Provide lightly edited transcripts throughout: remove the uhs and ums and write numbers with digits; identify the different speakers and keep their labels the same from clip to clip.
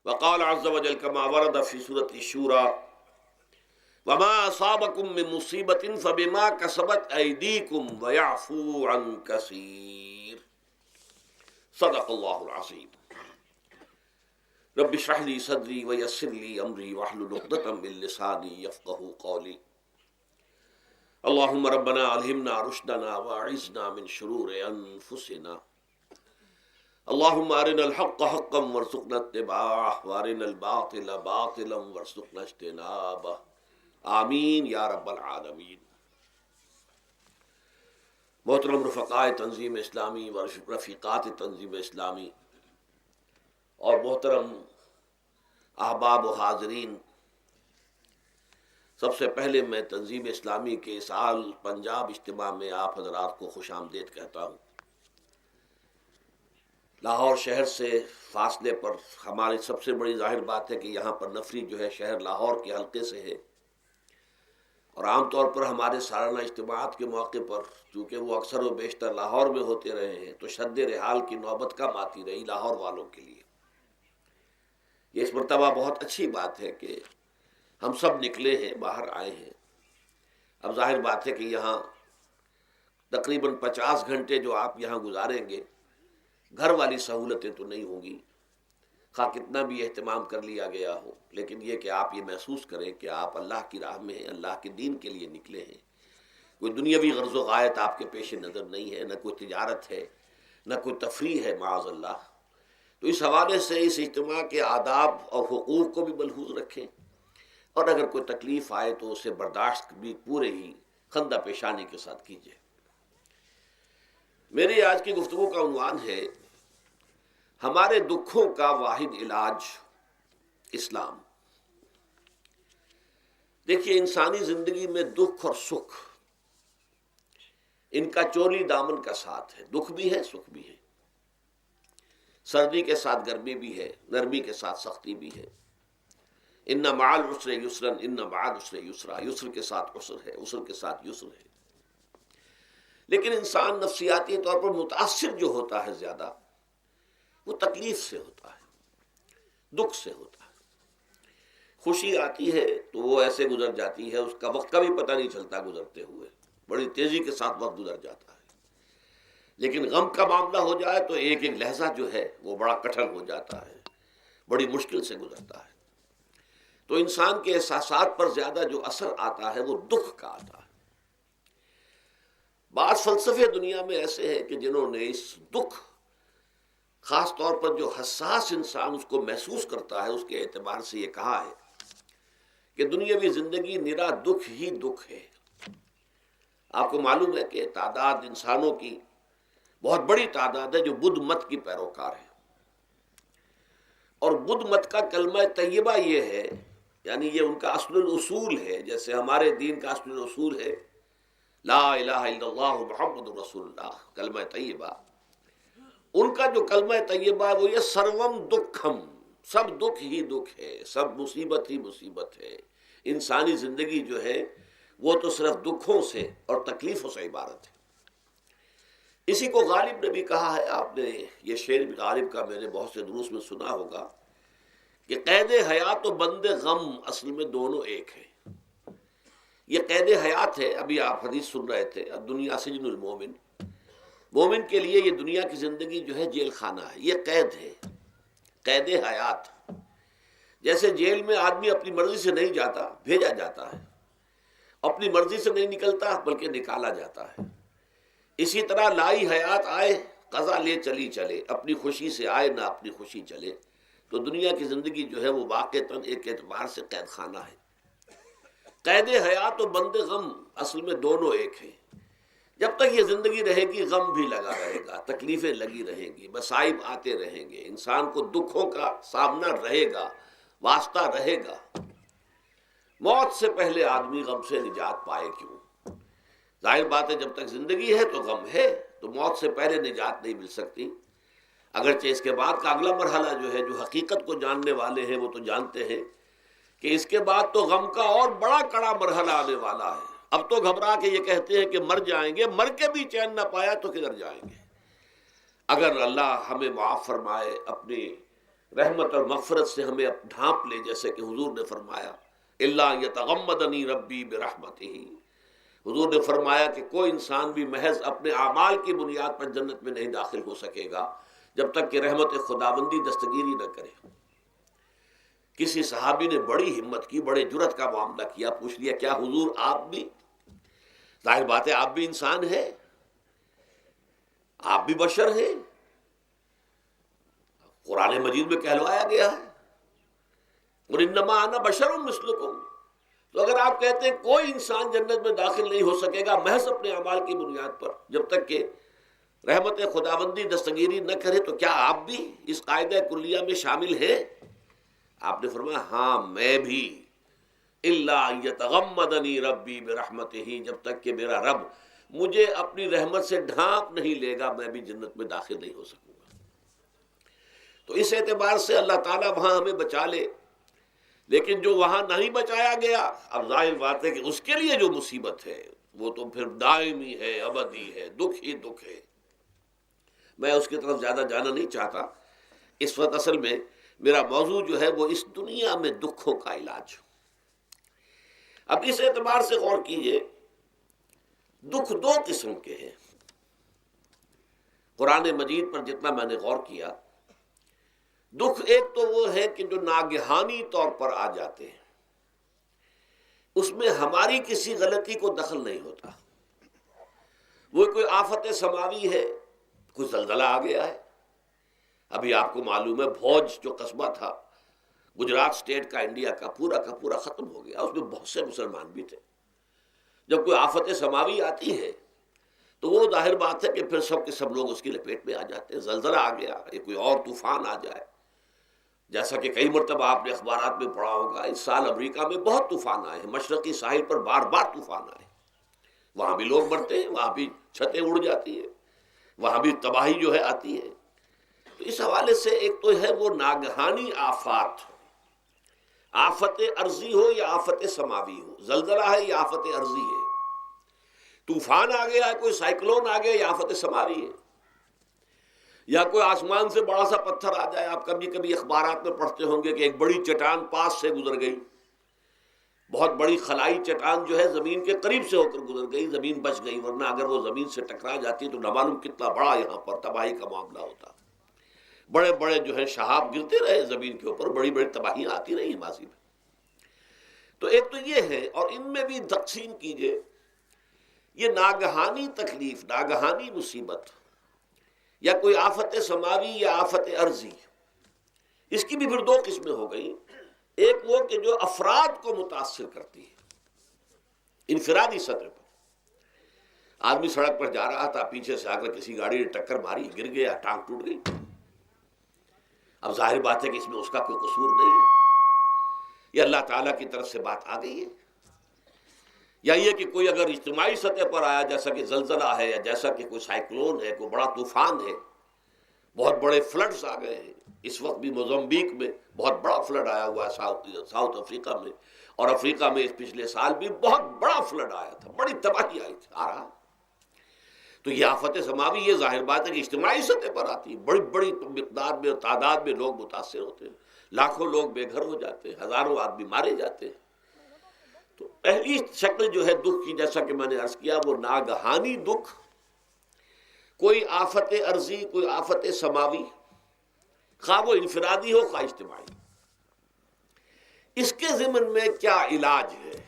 Speaker 1: وقال عز وجل كما ورد في سورة الشورى وما أصابكم من مصيبة فبما كسبت أيديكم ويعفو عن كثير صدق الله العظيم. رب اشرح لي صدري ويسر لي أمري واحلل عقدة من لساني يفقهوا قولي. اللهم ربنا ألهمنا رشدنا وأعذنا من شرور أنفسنا. اللهم أرنا الحق حقا وارزقنا اتباعه وأرنا الباطل باطلا وارزقنا اجتنابه آمین یا رب العالمین. محترم رفقائے تنظیم اسلامی و رفیقات تنظیم اسلامی اور محترم احباب و حاضرین، سب سے پہلے میں تنظیم اسلامی کے سال پنجاب اجتماع میں آپ حضرات کو خوش آمدید کہتا ہوں. لاہور شہر سے فاصلے پر ہماری سب سے بڑی ظاہر بات ہے کہ یہاں پر نفری جو ہے شہر لاہور کے حلقے سے ہے، اور عام طور پر ہمارے سالانہ اجتماعات کے موقع پر چونکہ وہ اکثر و بیشتر لاہور میں ہوتے رہے ہیں تو شد رحال کی نوبت کم آتی رہی لاہور والوں کے لیے. یہ اس مرتبہ بہت اچھی بات ہے کہ ہم سب نکلے ہیں، باہر آئے ہیں. اب ظاہر بات ہے کہ یہاں تقریباً 50 گھنٹے جو آپ یہاں گزاریں گے، گھر والی سہولتیں تو نہیں ہوں گی، خواہ کتنا بھی اہتمام کر لیا گیا ہو، لیکن یہ کہ آپ یہ محسوس کریں کہ آپ اللہ کی راہ میں ہیں، اللہ کے دین کے لیے نکلے ہیں. کوئی دنیاوی غرض و غایت آپ کے پیش نظر نہیں ہے، نہ کوئی تجارت ہے، نہ کوئی تفریح ہے معاذ اللہ. تو اس حوالے سے اس اجتماع کے آداب اور حقوق کو بھی ملحوظ رکھیں، اور اگر کوئی تکلیف آئے تو اسے برداشت بھی پورے ہی خندہ پیشانی کے ساتھ کیجیے. میری آج کی گفتگو کا عنوان ہے ہمارے دکھوں کا واحد علاج اسلام. دیکھیے، انسانی زندگی میں دکھ اور سکھ ان کا چولی دامن کا ساتھ ہے. دکھ بھی ہے، سکھ بھی ہے، سردی کے ساتھ گرمی بھی ہے، نرمی کے ساتھ سختی بھی ہے. ان مع العسر یسرا ان مع العسر یسرا، یسر کے ساتھ عسر ہے، عسر کے ساتھ یسر ہے. لیکن انسان نفسیاتی طور پر متاثر جو ہوتا ہے زیادہ، وہ تکلیف سے ہوتا ہے، دکھ سے ہوتا ہے. خوشی آتی ہے تو وہ ایسے گزر جاتی ہے، اس کا وقت کا بھی پتہ نہیں چلتا، گزرتے ہوئے بڑی تیزی کے ساتھ وقت گزر جاتا ہے. لیکن غم کا معاملہ ہو جائے تو ایک ایک لحظہ جو ہے وہ بڑا کٹھن ہو جاتا ہے، بڑی مشکل سے گزرتا ہے. تو انسان کے احساسات پر زیادہ جو اثر آتا ہے وہ دکھ کا آتا ہے. بعض فلسفے دنیا میں ایسے ہیں کہ جنہوں نے اس دکھ، خاص طور پر جو حساس انسان اس کو محسوس کرتا ہے، اس کے اعتبار سے یہ کہا ہے کہ دنیاوی زندگی نرا دکھ ہی دکھ ہے. آپ کو معلوم ہے کہ تعداد انسانوں کی بہت بڑی تعداد ہے جو بدھ مت کی پیروکار ہے، اور بدھ مت کا کلمہ طیبہ یہ ہے، یعنی یہ ان کا اصل الاصول ہے. جیسے ہمارے دین کا اصل الاصول ہے لا الہ الا اللہ محمد رسول اللہ، کلمہ طیبہ. ان کا جو کلمہ طیبہ ہے وہ یہ سروم دکھم، سب دکھ ہی دکھ ہے، سب مصیبت ہی مصیبت ہے. انسانی زندگی جو ہے وہ تو صرف دکھوں سے اور تکلیفوں سے عبارت ہے. اسی کو غالب نے بھی کہا ہے، آپ نے یہ شعر بھی غالب کا میں نے بہت سے دروس میں سنا ہوگا کہ قید حیات و بند غم اصل میں دونوں ایک ہیں. یہ قید حیات ہے. ابھی آپ حدیث سن رہے تھے الدنیا سجن المومن، مومن کے لیے یہ دنیا کی زندگی جو ہے جیل خانہ ہے، یہ قید ہے، قید حیات. جیسے جیل میں آدمی اپنی مرضی سے نہیں جاتا، بھیجا جاتا ہے، اپنی مرضی سے نہیں نکلتا بلکہ نکالا جاتا ہے. اسی طرح لائی حیات آئے قضا لے چلی چلے، اپنی خوشی سے آئے نہ اپنی خوشی چلے. تو دنیا کی زندگی جو ہے وہ واقعتاً ایک اعتبار سے قید خانہ ہے. قید حیات و بند غم اصل میں دونوں ایک ہیں. جب تک یہ زندگی رہے گی غم بھی لگا رہے گا، تکلیفیں لگی رہیں گی، مصائب آتے رہیں گے، انسان کو دکھوں کا سامنا رہے گا، واسطہ رہے گا. موت سے پہلے آدمی غم سے نجات پائے کیوں؟ ظاہر بات ہے جب تک زندگی ہے تو غم ہے، تو موت سے پہلے نجات نہیں مل سکتی. اگرچہ اس کے بعد کا اگلا مرحلہ جو ہے، جو حقیقت کو جاننے والے ہیں وہ تو جانتے ہیں کہ اس کے بعد تو غم کا اور بڑا کڑا مرحلہ آنے والا ہے. اب تو گھبرا کے یہ کہتے ہیں کہ مر جائیں گے، مر کے بھی چین نہ پایا تو کدھر جائیں گے. اگر اللہ ہمیں معاف فرمائے، اپنی رحمت اور مغفرت سے ہمیں ڈھانپ لے، جیسے کہ حضور نے فرمایا الا یتغمدنی ربی برحمتہ، حضور نے فرمایا کہ کوئی انسان بھی محض اپنے اعمال کی بنیاد پر جنت میں نہیں داخل ہو سکے گا جب تک کہ رحمت خداوندی دستگیری نہ کرے۔ کسی صحابی نے بڑی ہمت کی، بڑے جرت کا معاملہ کیا، پوچھ لیا کیا حضور آپ بھی؟ ظاہر بات ہے آپ بھی انسان ہیں، آپ بھی بشر ہیں، قرآن مجید میں کہلوایا گیا ہے اور انما انا بشر مثلکم۔ تو اگر آپ کہتے ہیں کوئی انسان جنت میں داخل نہیں ہو سکے گا محض اپنے اعمال کی بنیاد پر جب تک کہ رحمت خداوندی دستگیری نہ کرے، تو کیا آپ بھی اس قاعدہ کلیہ میں شامل ہیں؟ آپ نے فرمایا ہاں میں بھی، الا یتغمدنی ربی برحمتہ، جب تک کہ میرا رب مجھے اپنی رحمت سے ڈھانپ نہیں لے گا میں بھی جنت میں داخل نہیں ہو سکوں گا۔ تو اس اعتبار سے اللہ تعالیٰ وہاں ہمیں بچا لے، لیکن جو وہاں نہیں بچایا گیا، اب ظاہر بات ہے کہ اس کے لیے جو مصیبت ہے وہ تو پھر دائمی ہے، ابدی ہے، دکھ ہی دکھ ہے۔ میں اس کی طرف زیادہ جانا نہیں چاہتا، اس وقت اصل میں میرا موضوع جو ہے وہ اس دنیا میں دکھوں کا علاج۔ اب اس اعتبار سے غور کیجئے، دکھ دو قسم کے ہیں۔ قرآن مجید پر جتنا میں نے غور کیا، دکھ ایک تو وہ ہے کہ جو ناگہانی طور پر آ جاتے ہیں، اس میں ہماری کسی غلطی کو دخل نہیں ہوتا۔ وہ کوئی آفت سماوی ہے، کوئی زلزلہ آ گیا ہے۔ ابھی آپ کو معلوم ہے بھوج جو قصبہ تھا گجرات سٹیٹ کا، انڈیا کا پورا ختم ہو گیا، اس میں بہت سے مسلمان بھی تھے۔ جب کوئی آفت سماوی آتی ہے تو وہ ظاہر بات ہے کہ پھر سب کے سب لوگ اس کی لپیٹ میں آ جاتے ہیں۔ زلزلہ آ گیا یا کوئی اور طوفان آ جائے، جیسا کہ کئی مرتبہ آپ نے اخبارات میں پڑھا ہوگا، اس سال امریکہ میں بہت طوفان آئے ہیں، مشرقی ساحل پر بار بار طوفان آئے، وہاں بھی لوگ مرتے ہیں، وہاں بھی چھتیں اڑ جاتی ہیں، وہاں بھی تباہی جو ہے آتی ہے۔ تو اس حوالے سے ایک تو ہے وہ ناگہانی آفات، آفت ارضی ہو یا آفت سماوی ہو، زلزلہ ہے یا آفت ارضی ہے، طوفان آ گیا ہے، کوئی سائیکلون آ گیا یا آفت سماوی ہے، یا کوئی آسمان سے بڑا سا پتھر آ جائے۔ آپ کبھی کبھی اخبارات میں پڑھتے ہوں گے کہ ایک بڑی چٹان پاس سے گزر گئی، بہت بڑی خلائی چٹان جو ہے زمین کے قریب سے ہو کر گزر گئی، زمین بچ گئی، ورنہ اگر وہ زمین سے ٹکرا جاتی تو نہ معلوم کتنا بڑا یہاں پر تباہی کا معاملہ ہوتا۔ بڑے بڑے جو ہے شہاب گرتے رہے زمین کے اوپر، بڑی بڑی تباہیاں آتی رہی ماضی میں۔ تو ایک تو یہ ہے، اور ان میں بھی تقسیم کیجئے، یہ ناگہانی تکلیف، ناگہانی مصیبت، یا کوئی آفت سماوی یا آفت ارضی، اس کی بھی پھر دو قسمیں ہو گئی۔ ایک وہ کہ جو افراد کو متاثر کرتی ہے انفرادی سطح پر، آدمی سڑک پر جا رہا تھا، پیچھے سے آ کر کسی گاڑی نے ٹکر ماری، گر گیا، ٹانگ ٹوٹ گئی۔ اب ظاہر بات ہے کہ اس میں اس کا کوئی قصور نہیں ہے، یہ اللہ تعالیٰ کی طرف سے بات آ گئی ہے۔ یا یہ کہ کوئی اگر اجتماعی سطح پر آیا، جیسا کہ زلزلہ ہے، یا جیسا کہ کوئی سائیکلون ہے، کوئی بڑا طوفان ہے، بہت بڑے فلڈز آ گئے ہیں۔ اس وقت بھی موزمبیق میں بہت بڑا فلڈ آیا ہوا ہے، ساؤتھ افریقہ میں، اور افریقہ میں اس پچھلے سال بھی بہت بڑا فلڈ آیا تھا، بڑی تباہی آئی تھی، آ رہا۔ تو یہ آفت سماوی، یہ ظاہر بات ہے کہ اجتماعی سطح پر آتی ہے، بڑی بڑی مقدار میں، تعداد میں لوگ متاثر ہوتے ہیں، لاکھوں لوگ بے گھر ہو جاتے ہیں، ہزاروں آدمی مارے جاتے ہیں۔ تو پہلی شکل جو ہے دکھ کی، جیسا کہ میں نے عرض کیا، وہ ناگہانی دکھ، کوئی آفت ارضی، کوئی آفت سماوی، خواہ وہ انفرادی ہو خواہ اجتماعی۔ اس کے ضمن میں کیا علاج ہے؟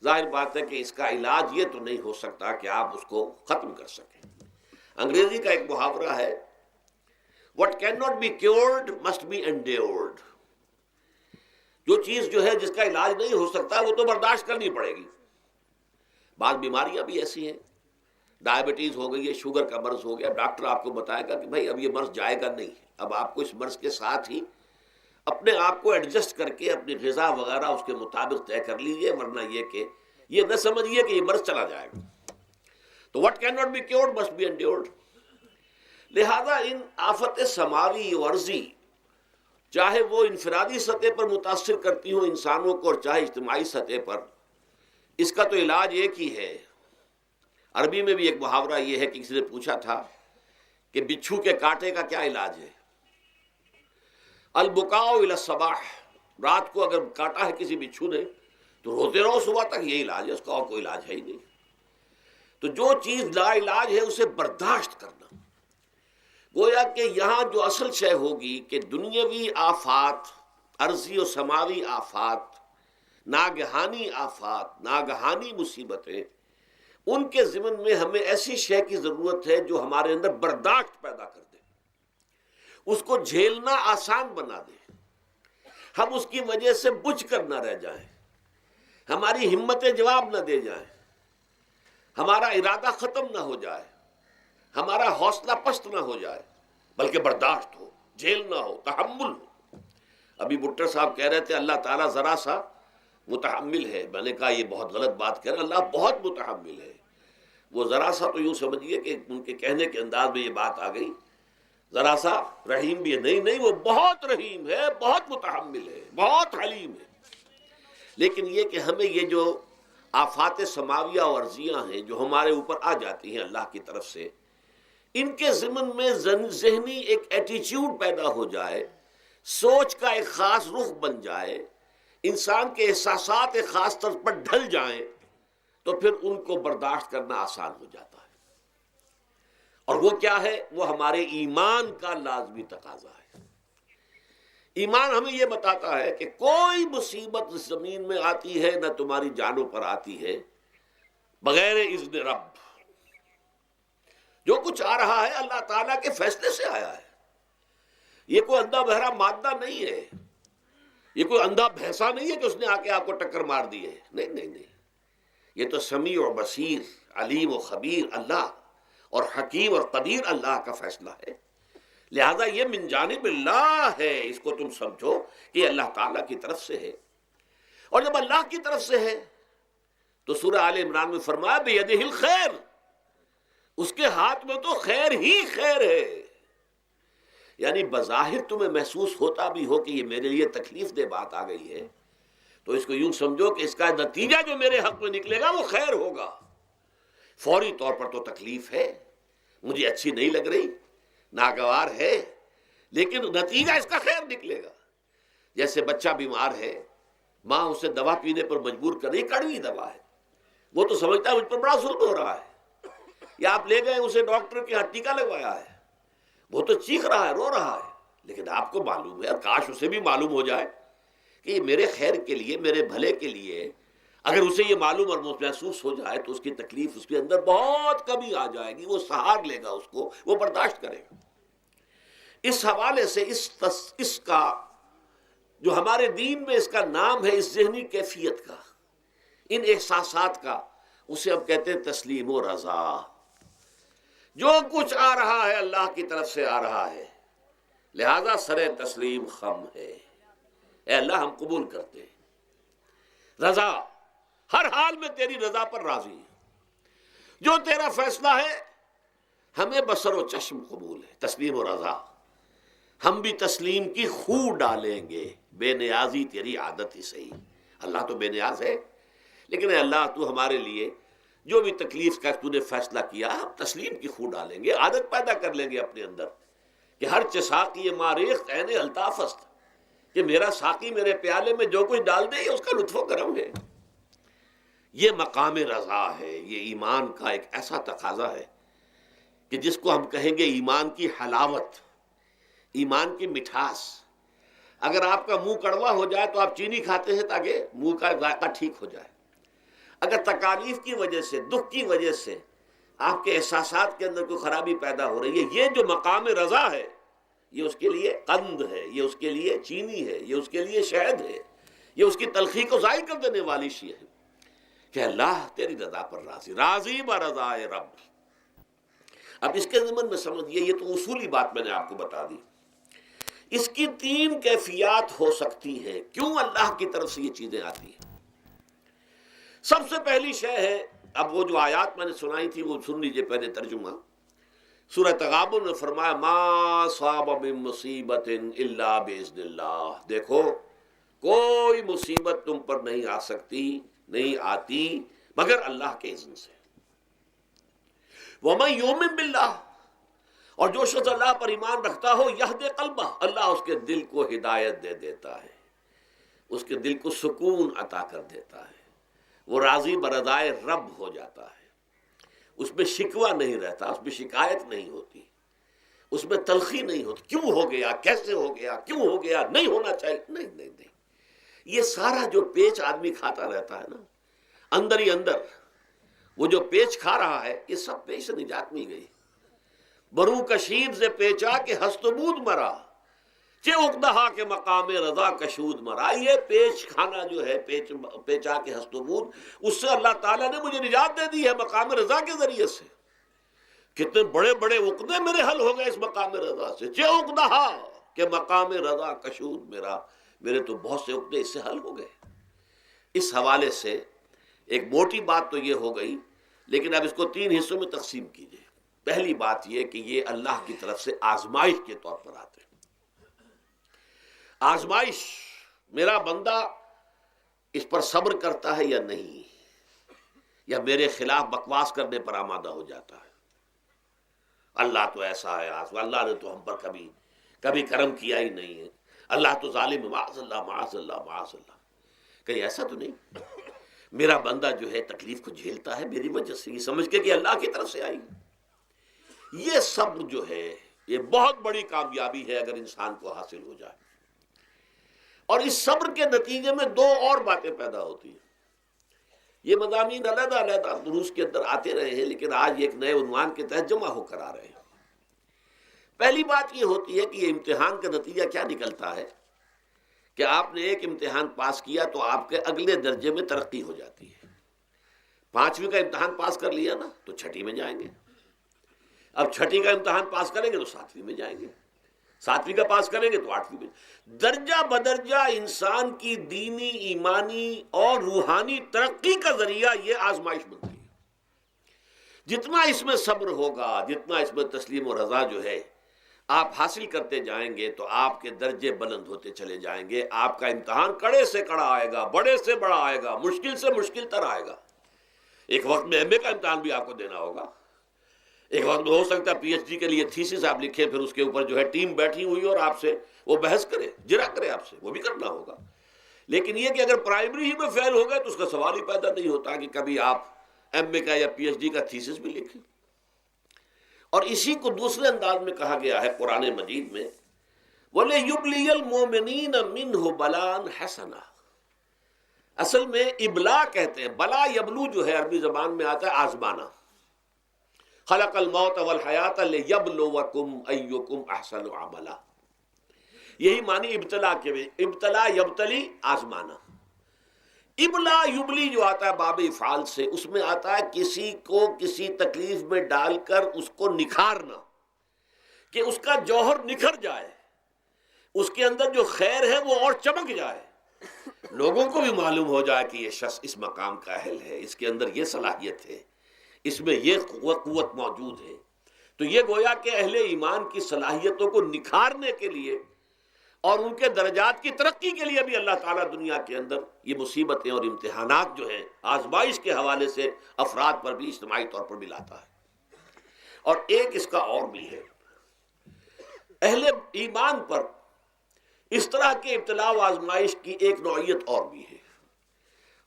Speaker 1: ظاہر بات ہے کہ اس کا علاج یہ تو نہیں ہو سکتا کہ آپ اس کو ختم کر سکیں۔ انگریزی کا ایک محاورہ ہے، what cannot be cured must be endured۔ جو چیز جو ہے جس کا علاج نہیں ہو سکتا وہ تو برداشت کرنی پڑے گی۔ بعض بیماریاں بھی ایسی ہیں، ڈائبٹیز ہو گئی ہے، شوگر کا مرض ہو گیا، ڈاکٹر آپ کو بتائے گا کہ بھائی اب یہ مرض جائے گا نہیں، اب آپ کو اس مرض کے ساتھ ہی اپنے آپ کو ایڈجسٹ کر کے اپنی غذا وغیرہ اس کے مطابق طے کر لیجئے، ورنہ یہ کہ یہ نہ سمجھیے کہ یہ مرض چلا جائے گا۔ تو what cannot be cured must be endured۔ لہذا ان آفت سماوی و ارضی، چاہے وہ انفرادی سطح پر متاثر کرتی ہوں انسانوں کو اور چاہے اجتماعی سطح پر، اس کا تو علاج ایک ہی ہے۔ عربی میں بھی ایک محاورہ یہ ہے کہ کسی نے پوچھا تھا کہ بچھو کے کانٹے کا کیا علاج ہے؟ البکاء الی الصباح، رات کو اگر کاٹا ہے کسی بچھو نے تو روتے رہو صبح تک، یہ علاج ہے، اس کا اور کوئی علاج ہے ہی نہیں۔ تو جو چیز لا علاج ہے اسے برداشت کرنا۔ گویا کہ یہاں جو اصل شے ہوگی کہ دنیاوی آفات، عرضی و سماوی آفات، ناگہانی آفات، ناگہانی مصیبتیں، ان کے ضمن میں ہمیں ایسی شے کی ضرورت ہے جو ہمارے اندر برداشت پیدا کر دے، اس کو جھیلنا آسان بنا دے، ہم اس کی وجہ سے بجھ کر نہ رہ جائیں، ہماری ہمتیں جواب نہ دے جائیں، ہمارا ارادہ ختم نہ ہو جائے، ہمارا حوصلہ پست نہ ہو جائے، بلکہ برداشت ہو، جھیلنا ہو، تحمل ہو۔ ابھی بٹر صاحب کہہ رہے تھے اللہ تعالیٰ ذرا سا متحمل ہے، میں نے کہا یہ بہت غلط بات کہہ رہے ہیں، اللہ بہت متحمل ہے۔ وہ ذرا سا تو یوں سمجھیے کہ ان کے کہنے کے انداز میں یہ بات آ گئی، ذرا سا رحیم بھی ہے، نہیں وہ بہت رحیم ہے، بہت متحمل ہے، بہت حلیم ہے۔ لیکن یہ کہ ہمیں یہ جو آفات سماویہ اور عرضیہ ہیں جو ہمارے اوپر آ جاتی ہیں اللہ کی طرف سے، ان کے ضمن میں ذہنی ایک ایٹیچیوڈ پیدا ہو جائے، سوچ کا ایک خاص رخ بن جائے، انسان کے احساسات ایک خاص طرز پر ڈھل جائیں، تو پھر ان کو برداشت کرنا آسان ہو جاتا ہے۔ اور وہ کیا ہے؟ وہ ہمارے ایمان کا لازمی تقاضا ہے۔ ایمان ہمیں یہ بتاتا ہے کہ کوئی مصیبت اس زمین میں آتی ہے نہ تمہاری جانوں پر آتی ہے بغیر اذن رب۔ جو کچھ آ رہا ہے اللہ تعالیٰ کے فیصلے سے آیا ہے، یہ کوئی اندھا بہرا مادہ نہیں ہے، یہ کوئی اندھا بھینسا نہیں ہے کہ اس نے آ کے آپ کو ٹکر مار دی ہے، نہیں، یہ تو سمیع و بصیر، علیم و خبیر اللہ اور حکیم اور قدیر اللہ کا فیصلہ ہے۔ لہذا یہ من جانب اللہ ہے، اس کو تم سمجھو کہ اللہ تعالیٰ کی طرف سے ہے۔ اور جب اللہ کی طرف سے ہے تو سورہ آل عمران میں فرمایا بیدہ الخیر، اس کے ہاتھ میں تو خیر ہی خیر ہے۔ یعنی بظاہر تمہیں محسوس ہوتا بھی ہو کہ یہ میرے لیے تکلیف دہ بات آ گئی ہے، تو اس کو یوں سمجھو کہ اس کا نتیجہ جو میرے حق میں نکلے گا وہ خیر ہوگا۔ فوری طور پر تو تکلیف ہے، مجھے اچھی نہیں لگ رہی، ناگوار ہے، لیکن نتیجہ اس کا خیر نکلے گا۔ جیسے بچہ بیمار ہے، ماں اسے دوا پینے پر مجبور کر رہی، کڑوی دوا ہے، وہ تو سمجھتا ہے مجھ پر بڑا ظلم ہو رہا ہے، یا آپ لے گئے اسے ڈاکٹر کے ہاں ٹیکا لگوایا ہے، وہ تو چیخ رہا ہے، رو رہا ہے، لیکن آپ کو معلوم ہے، کاش اسے بھی معلوم ہو جائے کہ یہ میرے خیر کے لیے، میرے بھلے کے لیے، اگر اسے یہ معلوم اور محسوس ہو جائے تو اس کی تکلیف اس کے اندر بہت کمی آ جائے گی، وہ سہار لے گا، اس کو وہ برداشت کرے گا۔ اس حوالے سے اس کا جو ہمارے دین میں اس کا نام ہے، اس ذہنی کیفیت کا، ان احساسات کا، اسے اب کہتے ہیں تسلیم و رضا۔ جو کچھ آ رہا ہے اللہ کی طرف سے آ رہا ہے، لہذا سر تسلیم خم ہے، اے اللہ ہم قبول کرتے ہیں، رضا، ہر حال میں تیری رضا پر راضی ہیں، جو تیرا فیصلہ ہے ہمیں بصر و چشم قبول ہے، تسلیم و رضا۔ ہم بھی تسلیم کی خو ڈالیں گے، بے نیازی تیری عادت ہی صحیح۔ اللہ تو بے نیاز ہے، لیکن اے اللہ تو ہمارے لیے جو بھی تکلیف کا تو نے فیصلہ کیا، ہم تسلیم کی خو ڈالیں گے، عادت پیدا کر لیں گے اپنے اندر کہ ہر ساقی ماریخت عین الطاف است، کہ میرا ساقی میرے پیالے میں جو کچھ ڈال دے یہ اس کا لطف و کرم ہے۔ یہ مقام رضا ہے، یہ ایمان کا ایک ایسا تقاضا ہے کہ جس کو ہم کہیں گے ایمان کی حلاوت، ایمان کی مٹھاس۔ اگر آپ کا منہ کڑوا ہو جائے تو آپ چینی کھاتے ہیں تاکہ منہ کا ذائقہ ٹھیک ہو جائے۔ اگر تکالیف کی وجہ سے، دکھ کی وجہ سے آپ کے احساسات کے اندر کوئی خرابی پیدا ہو رہی ہے، یہ جو مقام رضا ہے یہ اس کے لیے قند ہے، یہ اس کے لیے چینی ہے، یہ اس کے لیے شہد ہے، یہ اس کی تلخی کو ظاہر کر دینے والی شے ہے کہ اللہ تیری رضا پر راضی، راضی برضائے رب۔ اب اس کے ضمن میں سمجھئے، یہ تو اصولی بات میں نے آپ کو بتا دی، اس کی 3 کیفیات ہو سکتی ہے کیوں اللہ کی طرف سے یہ چیزیں آتی ہیں۔ سب سے پہلی شے ہے، اب وہ جو آیات میں نے سنائی تھی وہ سن لیجئے پہلے ترجمہ۔ سورہ تغابن میں فرمایا ما صاب من مصیبت الا باذن اللہ، دیکھو کوئی مصیبت تم پر نہیں آ سکتی، نہیں آتی مگر اللہ کے اذن سے۔ ومن یؤمن باللہ، اور جو شخص اللہ پر ایمان رکھتا ہو یہدی قلبہ، اللہ اس کے دل کو ہدایت دے دیتا ہے، اس کے دل کو سکون عطا کر دیتا ہے، وہ راضی برضائے رب ہو جاتا ہے، اس میں شکوہ نہیں رہتا، اس میں شکایت نہیں ہوتی، اس میں تلخی نہیں ہوتی، کیوں ہو گیا، کیسے ہو گیا، کیوں ہو گیا، نہیں ہونا چاہیے، نہیں نہیں نہیں۔ یہ سارا جو پیچ آدمی کھاتا رہتا ہے نا اندر ہی اندر، وہ جو پیچ کھا رہا ہے، یہ سب پیچ سے نجات مل گئی۔ برو کشید سے پیچا کے ہستبود مرا، چے اقدہا کے مقام رضا کشود مرا۔ یہ پیچ کھانا جو ہے، پیچا کے ہستبود، اس سے اللہ تعالیٰ نے مجھے نجات دے دی ہے مقام رضا کے ذریعے سے۔ کتنے بڑے بڑے عقدے میرے حل ہو گئے اس مقام رضا سے، چے اقدہا کے مقام رضا کشود میرا، میرے تو بہت سے عقدے اس سے حل ہو گئے۔ اس حوالے سے ایک موٹی بات تو یہ ہو گئی، لیکن اب اس کو 3 حصوں میں تقسیم کیجئے۔ پہلی بات یہ کہ یہ اللہ کی طرف سے آزمائش کے طور پر آتے ہیں۔ آزمائش، میرا بندہ اس پر صبر کرتا ہے یا نہیں، یا میرے خلاف بکواس کرنے پر آمادہ ہو جاتا ہے۔ اللہ تو ایسا ہے، اللہ نے تو ہم پر کبھی کرم کیا ہی نہیں ہے، اللہ تو ظالم ہے، معاذ اللہ معاذ اللہ معاذ اللہ۔ کہیں ایسا تو نہیں، میرا بندہ جو ہے تکلیف کو جھیلتا ہے میری وجہ سے، یہ سمجھ کے کہ اللہ کی طرف سے آئی۔ یہ صبر جو ہے یہ بہت بڑی کامیابی ہے اگر انسان کو حاصل ہو جائے۔ اور اس صبر کے نتیجے میں 2 اور باتیں پیدا ہوتی ہیں۔ یہ مضامین علیحدہ علیحدہ دروس کے اندر آتے رہے ہیں، لیکن آج ایک نئے عنوان کے تحت جمع ہو کر آ رہے ہیں۔ پہلی بات یہ ہوتی ہے کہ یہ امتحان کا نتیجہ کیا نکلتا ہے کہ آپ نے ایک امتحان پاس کیا تو آپ کے اگلے درجے میں ترقی ہو جاتی ہے۔ 5ویں کا امتحان پاس کر لیا نا تو 6ٹھی میں جائیں گے، اب 6ٹھی کا امتحان پاس کریں گے تو 7ویں میں جائیں گے، 7ویں کا پاس کریں گے تو 8ویں میں۔ درجہ بدرجہ انسان کی دینی، ایمانی اور روحانی ترقی کا ذریعہ یہ آزمائش بنتی ہے۔ جتنا اس میں صبر ہوگا، جتنا اس میں تسلیم و رضا جو ہے آپ حاصل کرتے جائیں گے تو آپ کے درجے بلند ہوتے چلے جائیں گے۔ آپ کا امتحان کڑے سے کڑا آئے گا، بڑے سے بڑا آئے گا، مشکل سے مشکل تر آئے گا۔ ایک وقت میں MA کا امتحان بھی آپ کو دینا ہوگا، ایک وقت میں ہو سکتا ہے PhD کے لیے تھیسس آپ لکھیں، پھر اس کے اوپر جو ہے ٹیم بیٹھی ہوئی اور آپ سے وہ بحث کرے، جرا کرے آپ سے، وہ بھی کرنا ہوگا۔ لیکن یہ کہ اگر پرائمری ہی میں فیل ہو گئے تو اس کا سوال ہی پیدا نہیں ہوتا کہ کبھی آپ MA کا یا PhD کا تھیسس بھی لکھیں۔ اور اسی کو دوسرے انداز میں کہا گیا ہے قرآن مجید میں، وَلِيُبْلِيَ الْمُؤْمِنِينَ مِنْهُ بَلَاءً حَسَنًا۔ اصل میں ابلا کہتے ہیں، بلا یبلو جو ہے عربی زبان میں آتا ہے آزمانا۔ خلق الموت والحیات لیبلوکم ایکم احسن عملا، یہی معنی ابتلا کے بھی، ابتلا یبتلی آزمانا۔ ابلا یبلی جو آتا ہے باب افعال سے، اس میں آتا ہے کسی کو کسی تکلیف میں ڈال کر اس کو نکھارنا، کہ اس کا جوہر نکھر جائے، اس کے اندر جو خیر ہے وہ اور چمک جائے، لوگوں کو بھی معلوم ہو جائے کہ یہ شخص اس مقام کا اہل ہے، اس کے اندر یہ صلاحیت ہے، اس میں یہ قوت موجود ہے۔ تو یہ گویا کہ اہل ایمان کی صلاحیتوں کو نکھارنے کے لیے اور ان کے درجات کی ترقی کے لیے بھی اللہ تعالیٰ دنیا کے اندر یہ مصیبتیں اور امتحانات جو ہیں آزمائش کے حوالے سے افراد پر بھی اجتماعی طور پر بھی لاتا ہے۔ اور ایک اس کا اور بھی ہے، اہل ایمان پر اس طرح کے ابتلاء و آزمائش کی ایک نوعیت اور بھی ہے،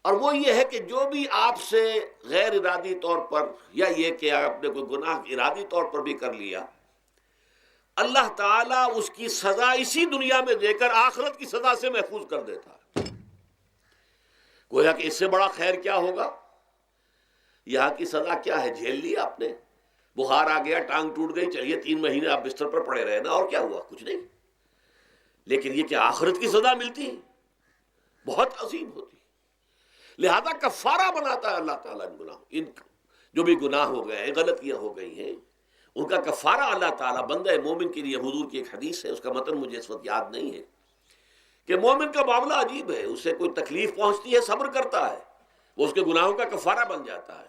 Speaker 1: اور وہ یہ ہے کہ جو بھی آپ سے غیر ارادی طور پر یا یہ کہ آپ نے کوئی گناہ ارادی طور پر بھی کر لیا، اللہ تعالیٰ اس کی سزا اسی دنیا میں دے کر آخرت کی سزا سے محفوظ کر دیتا ہے۔ گویا کہ اس سے بڑا خیر کیا ہوگا؟ یہاں کی سزا کیا ہے؟ جھیل لی آپ نے، بخار آ گیا، ٹانگ ٹوٹ گئی، چلیے 3 مہینے آپ بستر پر پڑے رہے نا، اور کیا ہوا؟ کچھ نہیں۔ لیکن یہ کہ آخرت کی سزا ملتی بہت عظیم ہوتی، لہذا کفارہ بناتا ہے اللہ تعالیٰ ان گناہوں، ان جو بھی گناہ ہو گئے ہیں، غلطیاں ہو گئی ہیں، ان کا کفارہ اللہ تعالیٰ بندہ مومن کے لیے، حضور کی ایک حدیث ہے، اس کا متن مجھے اس وقت یاد نہیں ہے، کہ مومن کا معاملہ عجیب ہے، اسے کوئی تکلیف پہنچتی ہے صبر کرتا ہے، وہ اس کے گناہوں کا کفارہ بن جاتا ہے،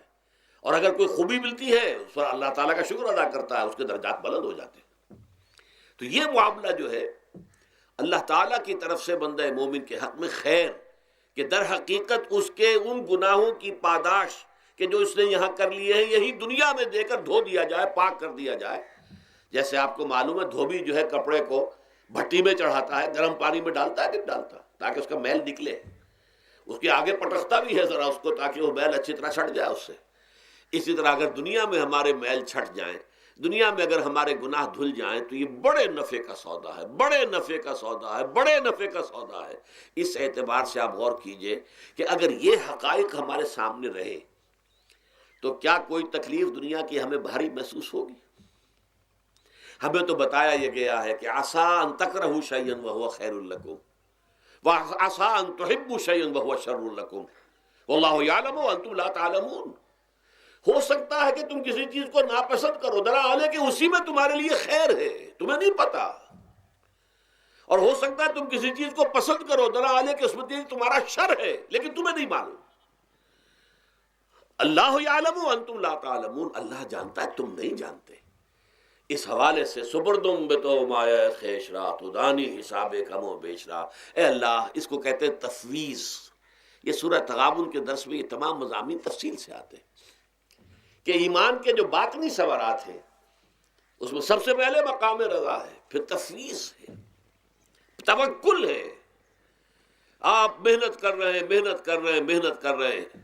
Speaker 1: اور اگر کوئی خوبی ملتی ہے اس پر اللہ تعالیٰ کا شکر ادا کرتا ہے، اس کے درجات بلند ہو جاتے ہیں۔ تو یہ معاملہ جو ہے اللہ تعالیٰ کی طرف سے بندہ مومن کے حق میں خیر، کہ در حقیقت اس کے ان گناہوں کی پاداش کہ جو اس نے یہاں کر لیے ہیں، یہی دنیا میں دے کر دھو دیا جائے، پاک کر دیا جائے، جیسے آپ کو معلوم ہے دھوبی جو ہے کپڑے کو بھٹی میں چڑھاتا ہے، گرم پانی میں ڈالتا ہے کہ ڈالتا، تاکہ اس کا میل نکلے، اس کے آگے پٹکتا بھی ہے ذرا اس کو تاکہ وہ میل اچھی طرح چھٹ جائے اس سے۔ اسی طرح اگر دنیا میں ہمارے میل چھٹ جائیں، دنیا میں اگر ہمارے گناہ دھل جائیں تو یہ بڑے نفع کا سودا ہے، بڑے نفع کا سودا ہے، بڑے نفع کا سودا ہے۔ اس اعتبار سے آپ غور کیجئے کہ اگر یہ حقائق ہمارے سامنے رہے تو کیا کوئی تکلیف دنیا کی ہمیں بھاری محسوس ہوگی؟ ہمیں تو بتایا یہ گیا ہے کہ عسیٰ ان تکرہوا شیئا وہو خیر لکم وعسیٰ ان تحبوا شیئا وہو شر لکم واللہ یعلم وانتم لا تعلمون۔ ہو سکتا ہے کہ تم کسی چیز کو ناپسند کرو، درا حال ہے کہ اسی میں تمہارے لیے خیر ہے، تمہیں نہیں پتا، اور ہو سکتا ہے تم کسی چیز کو پسند کرو، درا حال ہے کہ اس میں تمہارا شر ہے لیکن تمہیں نہیں معلوم۔ اللہ یعلم وانتم لا تعلمون، اللہ جانتا ہے تم نہیں جانتے۔ اس حوالے سے سبردم بتو مایا خیش را تو دانی حساب کم و بیش را، اے اللہ، اس کو کہتے ہیں تفویض۔ یہ سورہ تغابن کے درس میں یہ تمام مضامین تفصیل سے آتے ہیں کہ ایمان کے جو باطنی ثمرات ہیں اس میں سب سے پہلے مقام رضا ہے، پھر تفویض ہے، توکل ہے۔ آپ محنت کر رہے ہیں، محنت کر رہے ہیں، محنت کر رہے ہیں،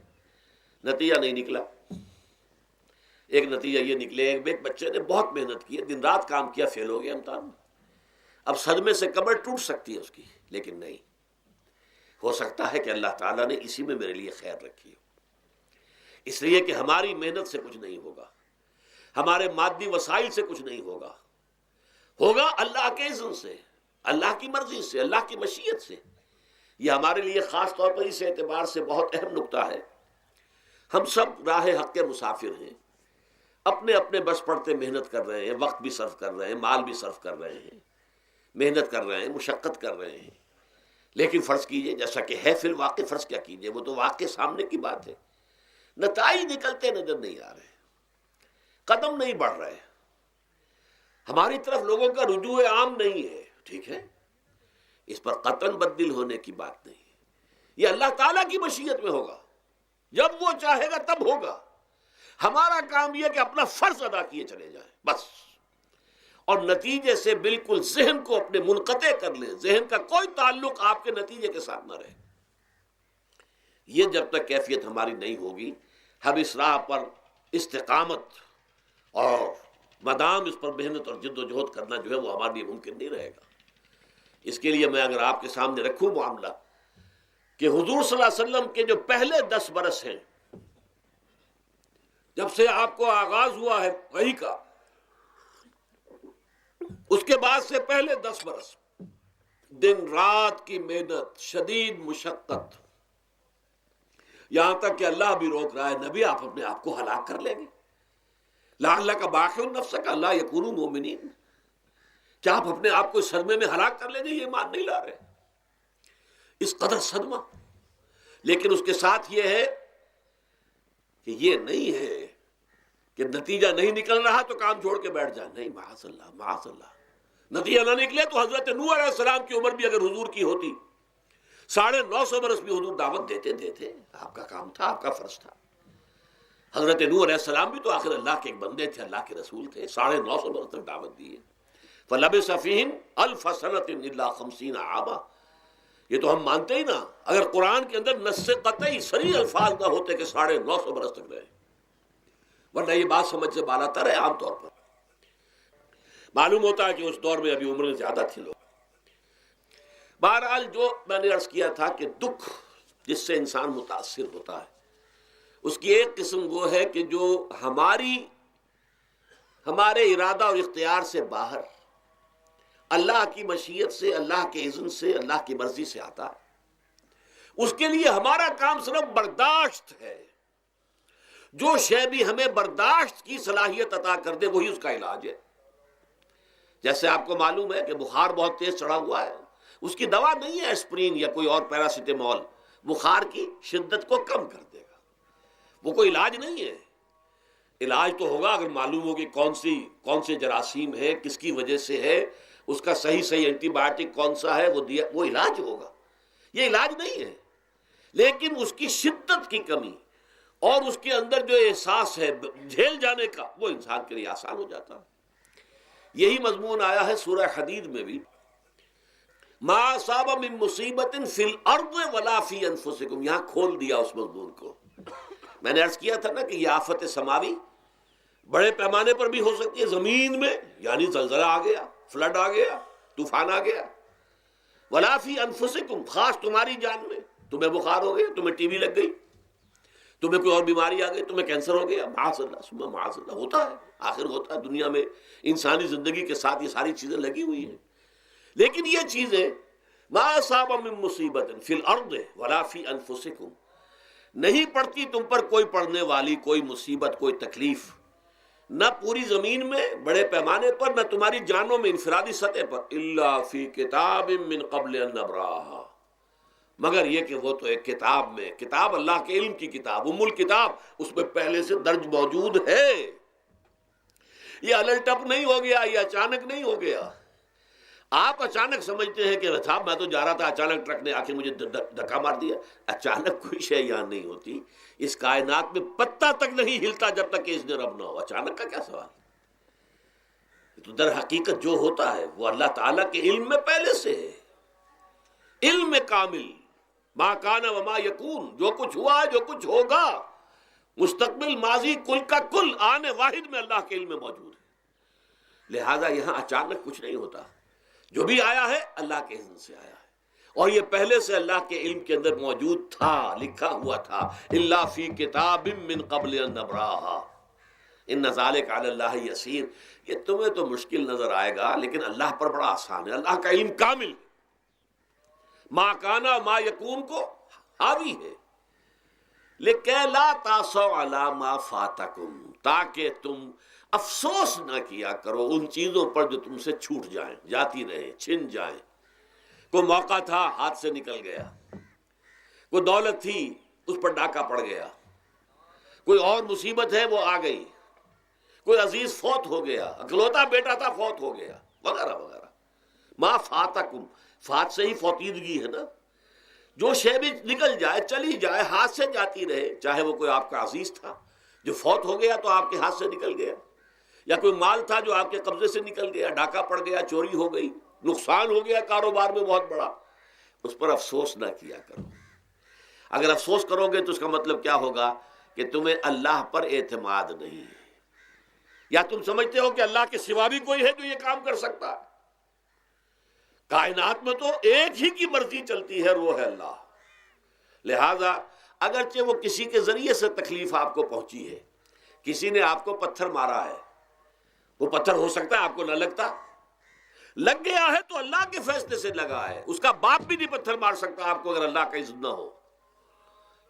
Speaker 1: نتیجہ نہیں نکلا۔ ایک نتیجہ یہ نکلے، ایک بچے نے بہت محنت کی، دن رات کام کیا، فیل ہو گیا امتحان میں۔ اب صدمے سے کمر ٹوٹ سکتی ہے اس کی، لیکن نہیں، ہو سکتا ہے کہ اللہ تعالیٰ نے اسی میں میرے لیے خیر رکھی ہو۔ اس لیے کہ ہماری محنت سے کچھ نہیں ہوگا، ہمارے مادی وسائل سے کچھ نہیں ہوگا، ہوگا اللہ کے اذن سے، اللہ کی مرضی سے، اللہ کی مشیت سے۔ یہ ہمارے لیے خاص طور پر اس اعتبار سے بہت اہم نکتہ ہے، ہم سب راہ حق کے مسافر ہیں، اپنے اپنے بس پڑتے محنت کر رہے ہیں، وقت بھی صرف کر رہے ہیں، مال بھی صرف کر رہے ہیں، محنت کر رہے ہیں، مشقت کر رہے ہیں، لیکن فرض کیجئے جیسا کہ ہے فی الواقع، فرض کیا کیجئے، وہ تو واقع سامنے کی بات ہے، نتائج نکلتے نظر نہیں آ رہے، قدم نہیں بڑھ رہے، ہماری طرف لوگوں کا رجوع عام نہیں ہے، ٹھیک ہے، اس پر قطعاً بدل ہونے کی بات نہیں ہے، یہ اللہ تعالیٰ کی مشیت میں ہوگا، جب وہ چاہے گا تب ہوگا۔ ہمارا کام یہ کہ اپنا فرض ادا کیے چلے جائیں بس، اور نتیجے سے بالکل ذہن کو اپنے منقطع کر لیں، ذہن کا کوئی تعلق آپ کے نتیجے کے ساتھ نہ رہے۔ یہ جب تک کیفیت ہماری نہیں ہوگی، ہم اس راہ پر استقامت اور مدام اس پر محنت اور جد و جہد کرنا جو ہے وہ ہمارے لیے ممکن نہیں رہے گا۔ اس کے لیے میں اگر آپ کے سامنے رکھوں معاملہ کہ حضور صلی اللہ علیہ وسلم کے جو پہلے 10 برس ہیں، جب سے آپ کو آغاز ہوا ہے وحی کا، اس کے بعد سے پہلے 10 برس دن رات کی محنت، شدید مشقت، یہاں تک کہ اللہ بھی روک رہا ہے، نبی آپ اپنے آپ کو ہلاک کر لیں گے، لعلک باخع نفسک الا یکونوا مؤمنین، کیا آپ اپنے آپ کو اس صدمے میں ہلاک کر لیں گے؟ یہ ایمان نہیں لا رہے، اس قدر صدمہ۔ لیکن اس کے ساتھ یہ ہے کہ یہ نہیں ہے کہ نتیجہ نہیں نکل رہا تو کام چھوڑ کے بیٹھ جائیں، نہیں، معاذ اللہ، معاذ اللہ۔ نتیجہ نہ نکلے تو حضرت نوح علیہ السلام کی عمر بھی اگر حضور کی ہوتی، 950 برس بھی حضور دعوت دیتے، آپ کا کام تھا، آپ کا فرض تھا۔ حضرت نوح علیہ السلام بھی تو آخر اللہ کے ایک بندے تھے، اللہ کے رسول تھے، 950 برس تک دعوت دی ہے۔ فَلَبِثَ فِيهِمْ أَلْفَ سَنَةٍ إِلَّا 50 عاما، یہ تو ہم مانتے ہی نا، اگر قرآن کے اندر نص قطعی صریح الفاظ نہ ہوتے کہ 950 برس تک رہے، ورنہ یہ بات سمجھ سے بالا تر ہے۔ عام طور پر معلوم ہوتا ہے کہ اس دور میں ابھی عمریں زیادہ تھی لوگ۔ بہرحال جو میں نے عرض کیا تھا کہ دکھ جس سے انسان متاثر ہوتا ہے، اس کی ایک قسم وہ ہے کہ جو ہمارے ارادہ اور اختیار سے باہر، اللہ کی مشیت سے، اللہ کے اذن سے، اللہ کی مرضی سے آتا ہے۔ اس کے لیے ہمارا کام صرف برداشت ہے۔ جو شے بھی ہمیں برداشت کی صلاحیت عطا کر دے وہی اس کا علاج ہے۔ جیسے آپ کو معلوم ہے کہ بخار بہت تیز چڑھا ہوا ہے، اس کی دوا نہیں ہے اسپرین یا کوئی اور پیراسیٹامول، بخار کی شدت کو کم کر دے گا، وہ کوئی علاج نہیں ہے۔ علاج تو ہوگا اگر معلوم ہو کہ کون سے جراثیم ہے، کس کی وجہ سے ہے، اس کا صحیح اینٹی بائیوٹک کون سا ہے، وہ علاج ہوگا۔ یہ علاج نہیں ہے، لیکن اس کی شدت کی کمی اور اس کے اندر جو احساس ہے جھیل جانے کا، وہ انسان کے لیے آسان ہو جاتا ہے۔ یہی مضمون آیا ہے سورہ حدید میں بھی، ما اصاب من مصیبت فی الارض ولا فی انفسکم، یہاں کھول دیا اس مضمون کو۔ میں نے عرض کیا تھا نا کہ یہ آفت سماوی بڑے پیمانے پر بھی ہو سکتی ہے، زمین میں یعنی زلزلہ آ گیا، فلڈ آ گیا، طوفان آ گیا، ولا فی انفسکم، خاص تمہاری جان میں، تمہیں بخار ہو گیا، تمہیں ٹی بی لگ گئی، تمہیں کوئی اور بیماری آ گئی، تمہیں کینسر ہو گیا، معاذ اللہ ثم معاذ اللہ، ہوتا ہے، آخر ہوتا ہے، دنیا میں انسانی زندگی کے ساتھ یہ ساری چیزیں لگی ہوئی ہیں۔ لیکن یہ چیزیں ما اصاب من مصیبت فی الارض ولا فی انفسکم، نہیں پڑتی تم پر کوئی پڑنے والی کوئی مصیبت، کوئی تکلیف، نہ پوری زمین میں بڑے پیمانے پر، نہ تمہاری جانوں میں انفرادی سطح پر، الا فی کتاب من قبل ان نبراہا، مگر یہ کہ وہ تو ایک کتاب میں، کتاب اللہ کے علم کی کتاب، ام الکتاب، اس میں پہلے سے درج موجود ہے۔ یہ الٹ ٹپ نہیں ہو گیا، یہ اچانک نہیں ہو گیا۔ آپ اچانک سمجھتے ہیں کہ صاحب میں تو جا رہا تھا، اچانک ٹرک نے آ کے مجھے دھکا مار دیا۔ اچانک کوئی شے یہاں نہیں ہوتی، اس کائنات میں پتہ تک نہیں ہلتا جب تک کہ اذن رب نہ ہو۔ اچانک کا کیا سوال؟ تو در حقیقت جو ہوتا ہے وہ اللہ تعالیٰ کے علم میں پہلے سے ہے، علم کامل، ما کان وما یکون، جو کچھ ہوا ہے، جو کچھ ہوگا، مستقبل، ماضی، کل کا کل آنے واحد میں اللہ کے علم میں موجود ہے۔ لہذا یہاں اچانک کچھ نہیں ہوتا، جو بھی آیا ہے اللہ کے اذن سے آیا ہے، اور یہ پہلے سے اللہ کے علم کے اندر موجود تھا، لکھا ہوا تھا، الا فی کتاب من قبل ان نبراہا ان ذلک علی اللہ یسیر۔ یہ تمہیں تو مشکل نظر آئے گا لیکن اللہ پر بڑا آسان ہے، اللہ کا علم کامل ہے، ما کانا ما یکون کو حاوی ہے۔ لِكَيْ لَا تَأْسَوْا عَلَىٰ مَا فَاتَكُمْ، تاکہ تم افسوس نہ کیا کرو ان چیزوں پر جو تم سے چھوٹ جائیں، جاتی رہیں، چھن جائیں۔ کوئی موقع تھا ہاتھ سے نکل گیا، کوئی دولت تھی اس پر ڈاکہ پڑ گیا، کوئی اور مصیبت ہے وہ آ گئی، کوئی عزیز فوت ہو گیا، اکلوتا بیٹا تھا فوت ہو گیا، وغیرہ وغیرہ۔ ما فاتکم، فات سے ہی فوتیدگی ہے نا، جو شے بھی نکل جائے، چلی جائے، ہاتھ سے جاتی رہے، چاہے وہ کوئی آپ کا عزیز تھا جو فوت ہو گیا تو آپ کے ہاتھ سے نکل گیا، یا کوئی مال تھا جو آپ کے قبضے سے نکل گیا، ڈاکہ پڑ گیا، چوری ہو گئی، نقصان ہو گیا کاروبار میں بہت بڑا، اس پر افسوس نہ کیا کرو۔ اگر افسوس کرو گے تو اس کا مطلب کیا ہوگا کہ تمہیں اللہ پر اعتماد نہیں ہے، یا تم سمجھتے ہو کہ اللہ کے سوا بھی کوئی ہے جو یہ کام کر سکتا ہے۔ کائنات میں تو ایک ہی کی مرضی چلتی ہے، وہ ہے اللہ۔ لہذا اگرچہ وہ کسی کے ذریعے سے تکلیف آپ کو پہنچی ہے، کسی نے آپ کو پتھر مارا ہے، وہ پتھر ہو سکتا ہے آپ کو نہ لگتا، لگ گیا ہے تو اللہ کے فیصلے سے لگا ہے، اس کا باپ بھی نہیں پتھر مار سکتا آپ کو اگر اللہ کا اذن نہ ہو۔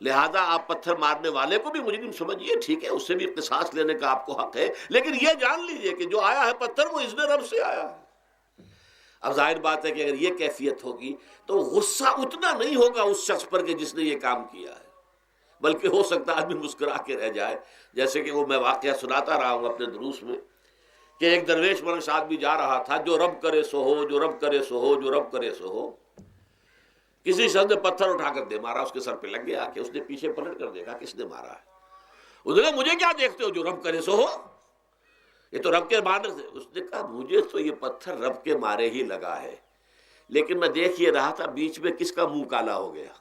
Speaker 1: لہذا آپ پتھر مارنے والے کو بھی مجرم سمجھیے، ٹھیک ہے، اس سے بھی قصاص لینے کا آپ کو حق ہے، لیکن یہ جان لیجئے کہ جو آیا ہے پتھر وہ اذن رب سے آیا ہے۔ اب ظاہر بات ہے کہ اگر یہ کیفیت ہوگی تو غصہ اتنا نہیں ہوگا اس شخص پر کہ جس نے یہ کام کیا ہے، بلکہ ہو سکتا ہے آدمی مسکرا کے رہ جائے، جیسے کہ وہ میں واقعہ سناتا رہا ہوں اپنے دروس میں کہ ایک درویش منش آدمی جا رہا تھا، جو رب کرے سو ہو، جو رب کرے سو ہو، جو رب کرے سو ہو۔ کسی شخص نے پتھر اٹھا کر دے مارا، اس کے سر پہ لگ گیا کہ اس نے پیچھے پلٹ کر دیکھا کس نے مارا ہے۔ اس نے کہا مجھے کیا دیکھتے ہو، جو رب کرے سو ہو، یہ تو رب کے مارنے سے۔ اس نے کہا مجھے تو یہ پتھر رب کے مارے ہی لگا ہے، لیکن میں دیکھ یہ رہا تھا بیچ میں کس کا منہ کالا ہو گیا،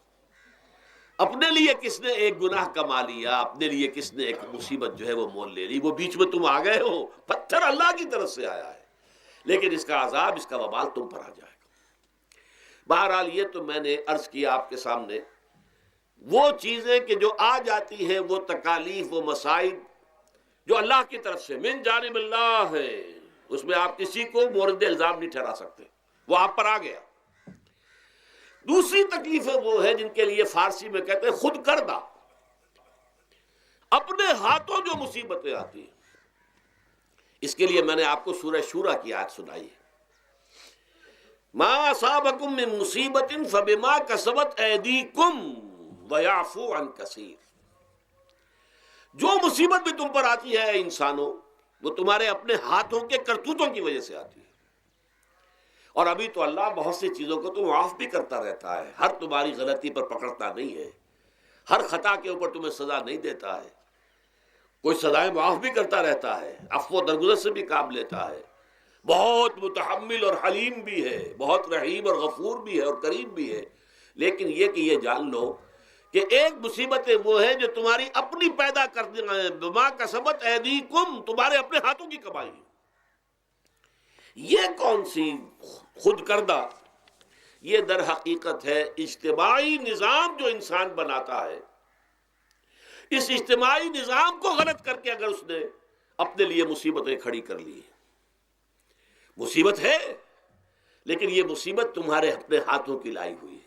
Speaker 1: اپنے لیے کس نے ایک گناہ کما لیا، اپنے لیے کس نے ایک مصیبت جو ہے وہ مول لے لی، وہ بیچ میں تم آ گئے ہو۔ پتھر اللہ کی طرف سے آیا ہے، لیکن اس کا عذاب، اس کا وبال تم پر آ جائے گا۔ بہرحال یہ تو میں نے عرض کیا آپ کے سامنے، وہ چیزیں کہ جو آ جاتی ہیں، وہ تکالیف، وہ مصائب جو اللہ کی طرف سے من جانب اللہ ہے، اس میں آپ کسی کو مورد الزام نہیں ٹھہرا سکتے، وہ آپ پر آ گیا۔ دوسری تکلیفیں وہ ہیں جن کے لیے فارسی میں کہتے ہیں خود کردہ، اپنے ہاتھوں جو مصیبتیں آتی ہیں۔ اس کے لیے میں نے آپ کو سورہ شورى کی آیت سنائی ہے، ما اصابکم من مصیبت فبما کسبت ایدیکم ویعفو عن کثیر۔ جو مصیبت بھی تم پر آتی ہے انسانوں، وہ تمہارے اپنے ہاتھوں کے کرتوتوں کی وجہ سے آتی ہے، اور ابھی تو اللہ بہت سی چیزوں کو تو معاف بھی کرتا رہتا ہے، ہر تمہاری غلطی پر پکڑتا نہیں ہے، ہر خطا کے اوپر تمہیں سزا نہیں دیتا ہے، کوئی سزائیں معاف بھی کرتا رہتا ہے، عفو و درگزر سے بھی کام لیتا ہے۔ بہت متحمل اور حلیم بھی ہے، بہت رحیم اور غفور بھی ہے اور کریم بھی ہے، لیکن یہ کہ یہ جان لو کہ ایک مصیبتیں وہ ہیں جو تمہاری اپنی پیدا کرنے ہیں، بما کسبت ایدیکم، تمہارے اپنے ہاتھوں کی کمائی ہے۔ یہ کون سی خود کردہ، یہ در حقیقت ہے اجتماعی نظام جو انسان بناتا ہے۔ اس اجتماعی نظام کو غلط کر کے اگر اس نے اپنے لیے مصیبتیں کھڑی کر لی، مصیبت ہے لیکن یہ مصیبت تمہارے اپنے ہاتھوں کی لائی ہوئی ہے۔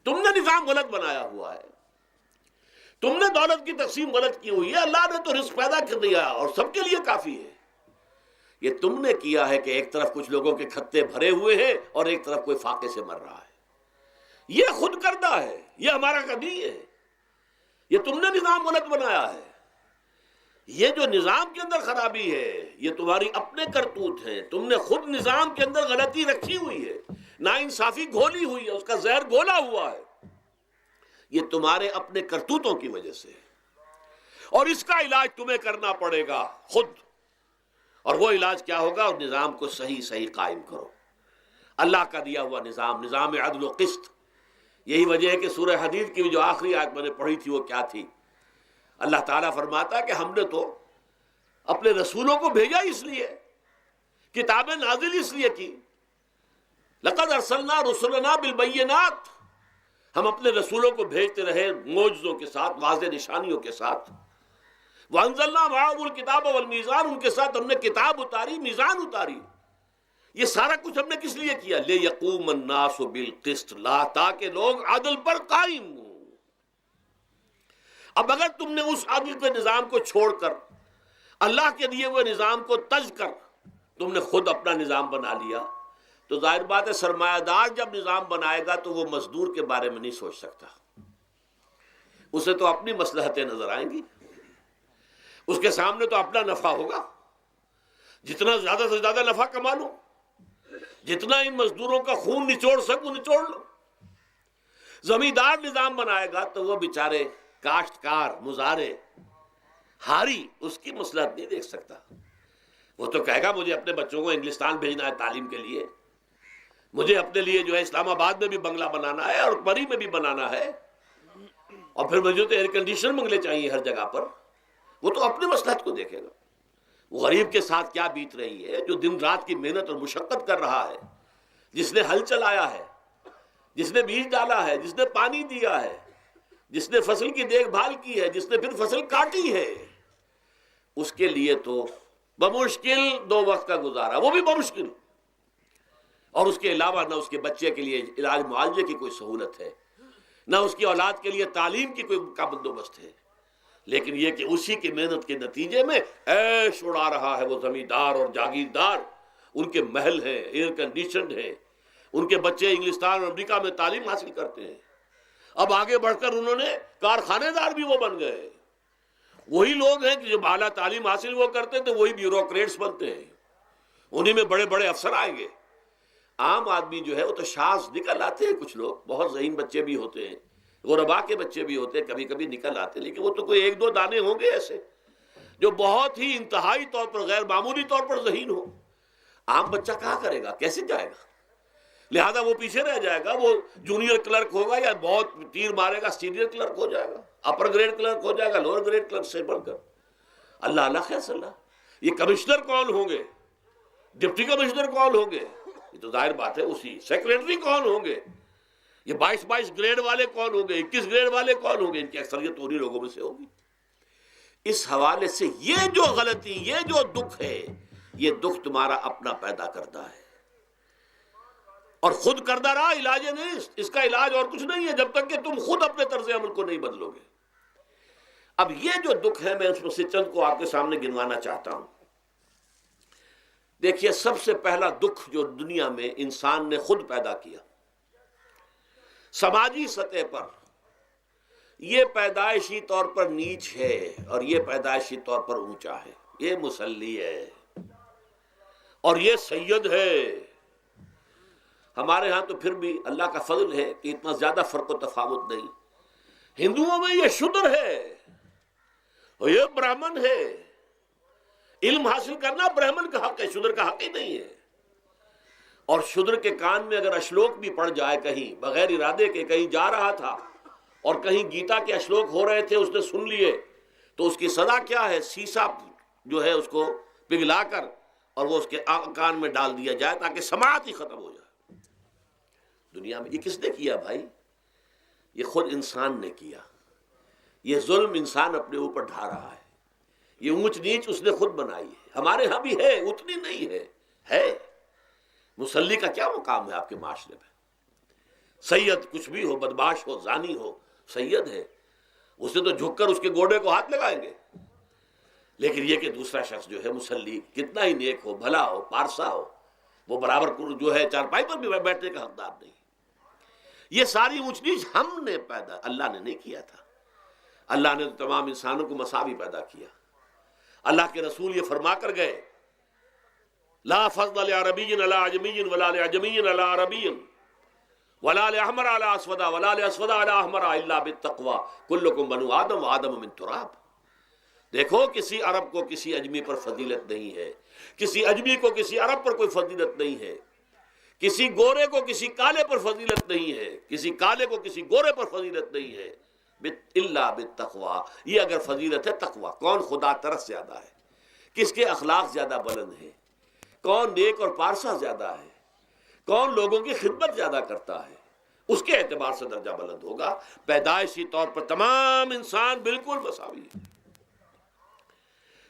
Speaker 1: تم نے نظام غلط بنایا ہوا ہے، تم نے دولت کی تقسیم غلط کی ہوئی ہے۔ اللہ نے تو رزق پیدا کر دیا اور سب کے لیے کافی ہے، یہ تم نے کیا ہے کہ ایک طرف کچھ لوگوں کے کھتے بھرے ہوئے ہیں اور ایک طرف کوئی فاقے سے مر رہا ہے۔ یہ خود کردہ ہے، یہ ہمارا کبھی ہے، یہ تم نے نظام غلط بنایا ہے۔ یہ جو نظام کے اندر خرابی ہے یہ تمہاری اپنے کرتوت ہیں، تم نے خود نظام کے اندر غلطی رکھی ہوئی ہے، ناانصافی گھولی ہوئی ہے، اس کا زہر گھولا ہوا ہے، یہ تمہارے اپنے کرتوتوں کی وجہ سے، اور اس کا علاج تمہیں کرنا پڑے گا خود۔ اور وہ علاج کیا ہوگا؟ اور نظام کو صحیح قائم کرو، اللہ کا دیا ہوا نظام، نظام عدل و قسط۔ یہی وجہ ہے کہ سورہ حدید کی جو آخری آیت میں نے پڑھی تھی وہ کیا تھی؟ اللہ تعالیٰ فرماتا ہے کہ ہم نے تو اپنے رسولوں کو بھیجا اس لیے، کتابیں نازل اس لیے کی، لقد ارسلنا رسلنا بالبینات، ہم اپنے رسولوں کو بھیجتے رہے معجزوں کے ساتھ، واضح نشانیوں کے ساتھ۔ وانزلنا معهم الکتاب والمیزان، ان کے ساتھ ہم نے کتاب اتاری، میزان اتاری۔ یہ سارا کچھ ہم نے کس لیے کیا؟ لیقوم الناس بالقسط، تاکہ لوگ عدل پر قائم ہوں۔ اب اگر تم نے اس عدل کے نظام کو چھوڑ کر اللہ کے دیے ہوئے نظام کو تج کر تم نے خود اپنا نظام بنا لیا، تو ظاہر بات ہے سرمایہ دار جب نظام بنائے گا تو وہ مزدور کے بارے میں نہیں سوچ سکتا، اسے تو اپنی مصلحتیں نظر آئیں گی، اس کے سامنے تو اپنا نفع ہوگا، جتنا زیادہ سے زیادہ نفع کما لو، جتنا ان مزدوروں کا خون نچوڑ سکو نچوڑ لو۔ زمیندار نظام بنائے گا تو وہ بیچارے کاشتکار، مزارع، ہاری، اس کی مصلحت نہیں دیکھ سکتا، وہ تو کہے گا مجھے اپنے بچوں کو انگلستان بھیجنا ہے تعلیم کے لیے، مجھے اپنے لیے جو ہے اسلام آباد میں بھی بنگلہ بنانا ہے اور پری میں بھی بنانا ہے، اور پھر مجھے تو ایئر کنڈیشن بنگلے چاہیے ہر جگہ پر۔ وہ تو اپنی مصلحت کو دیکھے گا۔ وہ غریب کے ساتھ کیا بیت رہی ہے جو دن رات کی محنت اور مشقت کر رہا ہے، جس نے ہل چلایا ہے، جس نے بیج ڈالا ہے، جس نے پانی دیا ہے، جس نے فصل کی دیکھ بھال کی ہے، جس نے پھر فصل کاٹی ہے، اس کے لیے تو بمشکل 2 وقت کا گزارا، وہ بھی بمشکل، اور اس کے علاوہ نہ اس کے بچے کے لیے علاج معالجے کی کوئی سہولت ہے، نہ اس کی اولاد کے لیے تعلیم کی کوئی کا بندوبست ہے، لیکن یہ کہ اسی کی محنت کے نتیجے میں عیش اڑا رہا ہے وہ زمیندار اور جاگیردار، ان کے محل ہیں، ایئر کنڈیشنڈ ہیں، ان کے بچے انگلستان اور امریکہ میں تعلیم حاصل کرتے ہیں، اب آگے بڑھ کر انہوں نے کارخانے دار بھی وہ بن گئے۔ وہی لوگ ہیں کہ جو اعلیٰ تعلیم حاصل وہ کرتے تھے وہی بیوروکریٹس بنتے ہیں، انہی میں بڑے بڑے افسر آئیں گے۔ عام آدمی جو ہے وہ تو شاذ نکل آتے ہیں، کچھ لوگ بہت ذہین بچے بھی ہوتے ہیں، غربا کے بچے بھی ہوتے ہیں، کبھی کبھی نکل آتے ہیں، لیکن وہ تو کوئی 1-2 دانے ہوں گے ایسے جو بہت ہی انتہائی طور پر غیر معمولی طور پر ذہین ہو۔ عام بچہ کہاں کرے گا، کیسے جائے گا؟ لہذا وہ پیچھے رہ جائے گا، وہ جونیئر کلرک ہوگا یا بہت تیر مارے گا سینئر کلرک ہو جائے گا، اپر گریڈ کلرک ہو جائے گا لوور گریڈ کلرک سے بڑھ کر۔ اللہ اللہ خیر صلی اللہ، یہ کمشنر کون ہوں گے، ڈپٹی کمشنر کون ہوں گے، یہ تو ظاہر بات ہے اسی، سیکریٹری کون ہوں گے، یہ 22 گریڈ والے کون ہوں گے، 21 گریڈ والے کون ہوں گے، ان کی اکثریت انہی لوگوں میں سے ہوگی۔ اس حوالے سے یہ جو غلطی، یہ جو دکھ ہے، یہ دکھ تمہارا اپنا پیدا کرتا ہے، اور خود کردہ رہا علاج نہیں، اس کا علاج اور کچھ نہیں ہے جب تک کہ تم خود اپنے طرز عمل کو نہیں بدلو گے۔ اب یہ جو دکھ ہے میں اس میں سے چند کو آپ کے سامنے گنوانا چاہتا ہوں۔ دیکھیے، سب سے پہلا دکھ جو دنیا میں انسان نے خود پیدا کیا سماجی سطح پر، یہ پیدائشی طور پر نیچ ہے اور یہ پیدائشی طور پر اونچا ہے، یہ مسلی ہے اور یہ سید ہے۔ ہمارے ہاں تو پھر بھی اللہ کا فضل ہے کہ اتنا زیادہ فرق و تفاوت نہیں، ہندوؤں میں یہ شودر ہے اور یہ برہمن ہے، علم حاصل کرنا برہمن کا حق ہے، شودر کا حق ہی نہیں ہے۔ اور شودر کے کان میں اگر اشلوک بھی پڑ جائے کہیں بغیر ارادے کے، کہیں جا رہا تھا اور کہیں گیتا کے اشلوک ہو رہے تھے، اس نے سن لیے، تو اس کی سزا کیا ہے؟ سیسا جو ہے اس کو پگھلا کر اور وہ اس کے کان میں ڈال دیا جائے تاکہ سماعت ہی ختم ہو جائے۔ دنیا میں یہ کس نے کیا بھائی؟ یہ خود انسان نے کیا۔ یہ ظلم انسان اپنے اوپر ڈھا رہا ہے، یہ اونچ نیچ اس نے خود بنائی ہے۔ ہمارے ہاں بھی ہے، اتنی نہیں ہے۔ مصلی کا کیا مقام ہے آپ کے معاشرے میں؟ سید کچھ بھی ہو، بدمعاش ہو، زانی ہو، سید ہے، اسے تو جھک کر اس کے گوڑے کو ہاتھ لگائیں گے۔ لیکن یہ کہ دوسرا شخص جو ہے مصلی کتنا ہی نیک ہو، بھلا ہو، پارسا ہو، وہ برابر جو ہے چارپائی پر بھی بیٹھنے کا حقدار نہیں۔ یہ ساری اونچ نیچ ہم نے پیدا، اللہ نے نہیں کیا تھا۔ اللہ نے تو تمام انسانوں کو مساوی پیدا کیا۔ اللہ کے رسول یہ فرما کر گئے، لا فضل لعربی علی عجمی ولا لعجمی علی عربی ولا لأحمر علی اسود ولا لأسود علی احمر الا بالتقوی کلکم بنو آدم وآدم من تراب۔ دیکھو کسی عرب کو کسی اجمی پر فضیلت نہیں ہے، کسی اجمی کو کسی عرب پر کوئی فضیلت نہیں ہے، کسی گورے کو کسی کالے پر فضیلت نہیں ہے، کسی کالے کو کسی گورے پر فضیلت نہیں ہے، الا بالتقوی۔ یہ اگر فضیلت ہے تقوی، کون خدا ترس زیادہ ہے، کس کے اخلاق زیادہ بلند ہیں، کون نیک اور پارسا زیادہ ہے، کون لوگوں کی خدمت زیادہ کرتا ہے، اس کے اعتبار سے درجہ بلند ہوگا۔ پیدائشی طور پر تمام انسان بالکل مساوی ہے۔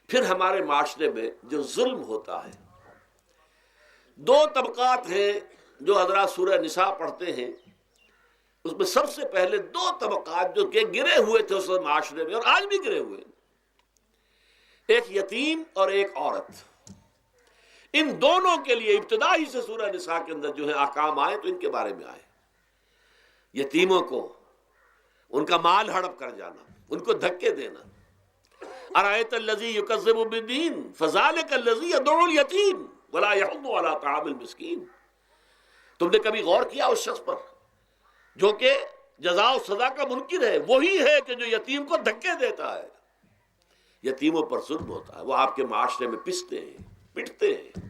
Speaker 1: پھر ہمارے معاشرے میں جو ظلم ہوتا ہے، دو طبقات ہیں جو حضرات سورہ نساء پڑھتے ہیں، اس میں سب سے پہلے دو طبقات جو کہ گرے ہوئے تھے اس معاشرے میں اور آج بھی گرے ہوئے ہیں، ایک یتیم اور ایک عورت۔ ان دونوں کے لیے ابتدائی سے سورہ نساء کے اندر جو ہے احکام آئے تو ان کے بارے میں آئے۔ یتیموں کو ان کا مال ہڑپ کر جانا، ان کو دھکے دینا۔ ارأیت الذی یکذب بالدین فذلک الذی یدعو الیتیم ولا یحض علی طعام المسکین۔ تم نے کبھی غور کیا اس شخص پر جو کہ جزا و سزا کا منکر ہے؟ وہی ہے کہ جو یتیم کو دھکے دیتا ہے۔ یتیموں پر ظلم ہوتا ہے، وہ آپ کے معاشرے میں پستے ہیں، پٹتے ہیں،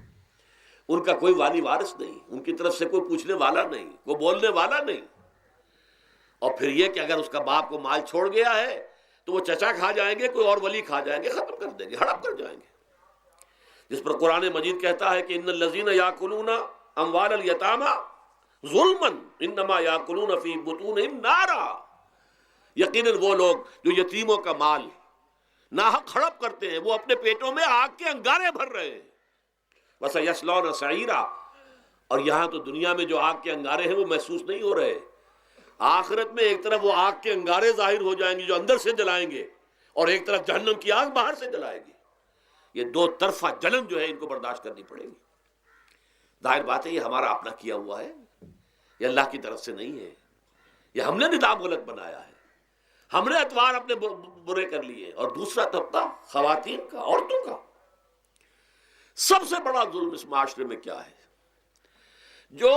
Speaker 1: ان کا کوئی والی وارث نہیں، ان کی طرف سے کوئی پوچھنے والا نہیں، کوئی بولنے والا نہیں۔ اور پھر یہ کہ اگر اس کا باپ کو مال چھوڑ گیا ہے تو وہ چچا کھا جائیں گے، کوئی اور ولی کھا جائیں گے، ختم کر دیں گے، ہڑپ کر جائیں گے۔ جس پر قرآن مجید کہتا ہے کہ ان الذین یاکلون اموال الیتامی ظلما انما یاکلون فی بطونہم نارا۔ یقیناً وہ لوگ جو یتیموں کا مال ناحق ہڑپ کرتے ہیں، وہ اپنے پیٹوں میں آگ کے انگارے بھر رہے ہیں۔ وَسَيَصْلَوْنَ سَعِيرًا۔ اور یہاں تو دنیا میں جو آگ کے انگارے ہیں وہ محسوس نہیں ہو رہے، آخرت میں ایک طرف وہ آگ کے انگارے ظاہر ہو جائیں گے جو اندر سے جلائیں گے، اور ایک طرف جہنم کی آگ باہر سے جلائے گی۔ یہ دو طرفہ جلن جو ہے ان کو برداشت کرنی پڑے گی۔ ظاہر بات ہے یہ ہمارا اپنا کیا ہوا ہے، یہ اللہ کی طرف سے نہیں ہے، یہ ہم نے نظام غلط بنایا ہے، ہم نے اتوار اپنے برے کر لیے۔ اور دوسرا طبقہ خواتین کا، عورتوں کا۔ سب سے بڑا ظلم اس معاشرے میں کیا ہے؟ جو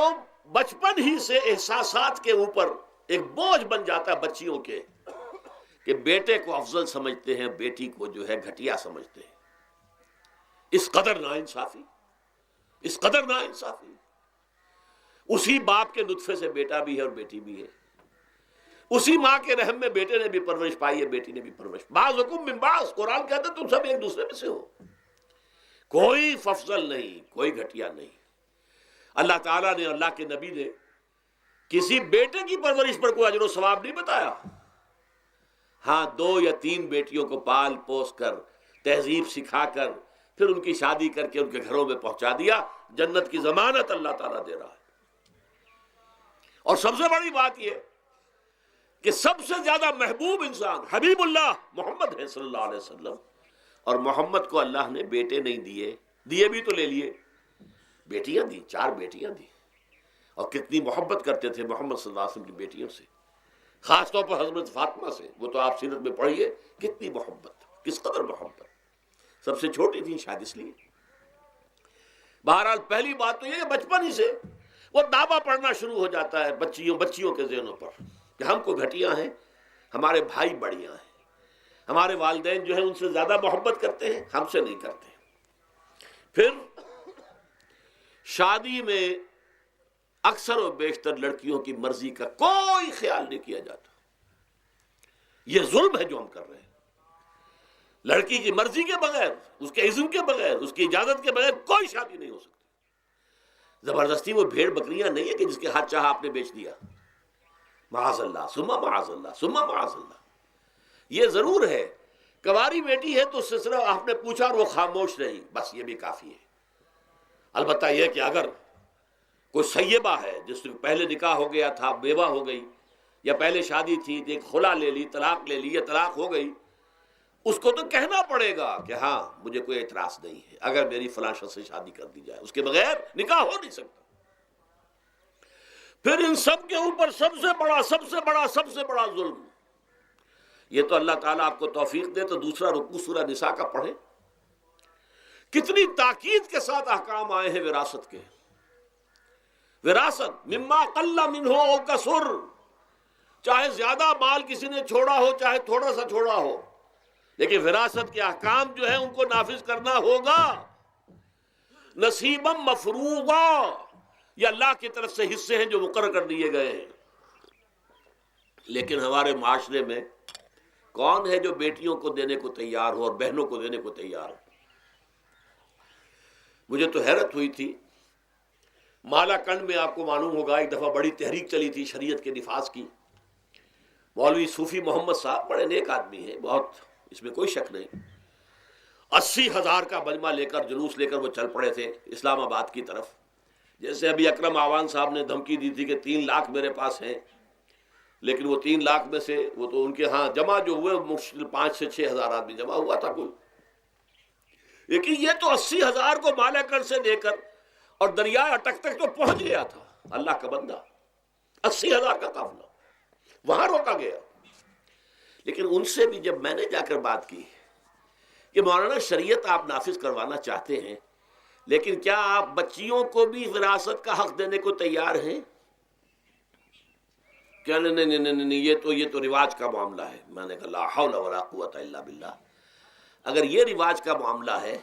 Speaker 1: بچپن ہی سے احساسات کے اوپر ایک بوجھ بن جاتا ہے بچیوں کے، کہ بیٹے کو افضل سمجھتے ہیں، بیٹی کو جو ہے گھٹیا سمجھتے ہیں۔ اس قدر ناانصافی، اس قدر ناانصافی۔ اسی باپ کے نطفے سے بیٹا بھی ہے اور بیٹی بھی ہے، اسی ماں کے رحم میں بیٹے نے بھی پرورش پائی ہے، بیٹی نے بھی پرورش۔ بعضکم من بعض، قرآن کہتا ہے تم سب ایک دوسرے میں سے ہو، کوئی افضل نہیں، کوئی گھٹیا نہیں۔ اللہ تعالیٰ نے، اللہ کے نبی نے کسی بیٹے کی پرورش پر کوئی اجر و ثواب نہیں بتایا۔ ہاں، 2 یا 3 بیٹیوں کو پال پوس کر، تہذیب سکھا کر، پھر ان کی شادی کر کے ان کے گھروں میں پہنچا دیا، جنت کی ضمانت اللہ تعالیٰ دے رہا ہے۔ اور سب سے بڑی بات یہ کہ سب سے زیادہ محبوب انسان حبیب اللہ محمد ہے صلی اللہ علیہ وسلم، اور محمد کو اللہ نے بیٹے نہیں دیے، دیے بھی تو لے لیے، بیٹیاں دی، 4 بیٹیاں دی۔ اور کتنی محبت کرتے تھے محمد صلی اللہ علیہ وسلم کی بیٹیوں سے، خاص طور پر حضرت فاطمہ سے، وہ تو آپ سیرت میں پڑھیے کتنی محبت، کس قدر محبت۔ سب سے چھوٹی تھی شاید اس لیے۔ بہرحال پہلی بات تو یہ کہ بچپن ہی سے وہ دعویٰ پڑھنا شروع ہو جاتا ہے بچیوں کے ذہنوں پر کہ ہم کو گھٹیاں ہیں، ہمارے بھائی بڑیاں ہیں، ہمارے والدین جو ہیں ان سے زیادہ محبت کرتے ہیں، ہم سے نہیں کرتے۔ پھر شادی میں اکثر و بیشتر لڑکیوں کی مرضی کا کوئی خیال نہیں کیا جاتا. یہ ظلم ہے جو ہم کر رہے ہیں. لڑکی کی مرضی کے بغیر، اس کے اذن کے بغیر، اس کی اجازت کے بغیر کوئی شادی نہیں ہو سکتی. زبردستی وہ بھیڑ بکریاں نہیں ہے کہ جس کے ہاتھ چاہا آپ نے بیچ دیا. معاذ اللہ ثم معاذ اللہ ثم معاذ اللہ. یہ ضرور ہے کنواری بیٹی ہے تو اس سے صرف آپ نے پوچھا اور وہ خاموش رہی، بس یہ بھی کافی ہے. البتہ یہ کہ اگر کوئی سیبہ ہے جس سے پہلے نکاح ہو گیا تھا، بیوہ ہو گئی، یا پہلے شادی تھی ایک خلا لے لی، طلاق لے لی یا طلاق ہو گئی، اس کو تو کہنا پڑے گا کہ ہاں مجھے کوئی اعتراض نہیں ہے اگر میری فلاں شخص سے شادی کر دی جائے، اس کے بغیر نکاح ہو نہیں سکتا. پھر ان سب کے اوپر سب سے بڑا ظلم، یہ تو اللہ تعالیٰ آپ کو توفیق دے تو دوسرا رکوع سورہ نساء کا پڑھیں. کتنی تاکید کے ساتھ احکام آئے ہیں وراثت کے. وراثت مما قل منہ او کثر، چاہے زیادہ مال کسی نے چھوڑا ہو چاہے تھوڑا سا چھوڑا ہو، لیکن وراثت کے احکام جو ہیں ان کو نافذ کرنا ہوگا. نصیبا مفروضا، یہ اللہ کی طرف سے حصے ہیں جو مقرر کر دیے گئے ہیں. لیکن ہمارے معاشرے میں کون ہے جو بیٹیوں کو دینے کو تیار ہو اور بہنوں کو دینے کو تیار ہو؟ مجھے تو حیرت ہوئی تھی. مالا کنڈ میں آپ کو معلوم ہوگا ایک دفعہ بڑی تحریک چلی تھی شریعت کے نفاذ کی. مولوی صوفی محمد صاحب بڑے نیک آدمی ہیں، بہت، اس میں کوئی شک نہیں. 80,000 کا مجمع لے کر، جلوس لے کر وہ چل پڑے تھے اسلام آباد کی طرف. جیسے ابھی اکرم آوان صاحب نے دھمکی دی تھی کہ 3 لاکھ میرے پاس ہیں، لیکن وہ 3 لاکھ میں سے وہ تو ان کے ہاں جمع جو ہوئے مشکل 5 سے 6 ہزار آدمی جمع ہوا تھا کل. لیکن یہ تو 80,000 کو مالا کنڈ سے لے کر اور دریائے اٹک تک تو پہنچ گیا تھا. اللہ کا بندہ، 80,000 کا قافلہ وہاں روکا گیا. لیکن ان سے بھی جب میں نے جا کر بات کی کہ مولانا شریعت آپ نافذ کروانا چاہتے ہیں، لیکن کیا آپ بچیوں کو بھی وراثت کا حق دینے کو تیار ہیں؟ کیا نہیں، یہ تو رواج کا معاملہ ہے. میں نے کہا لا حول ولا قوت الا باللہ. اگر یہ رواج کا معاملہ ہے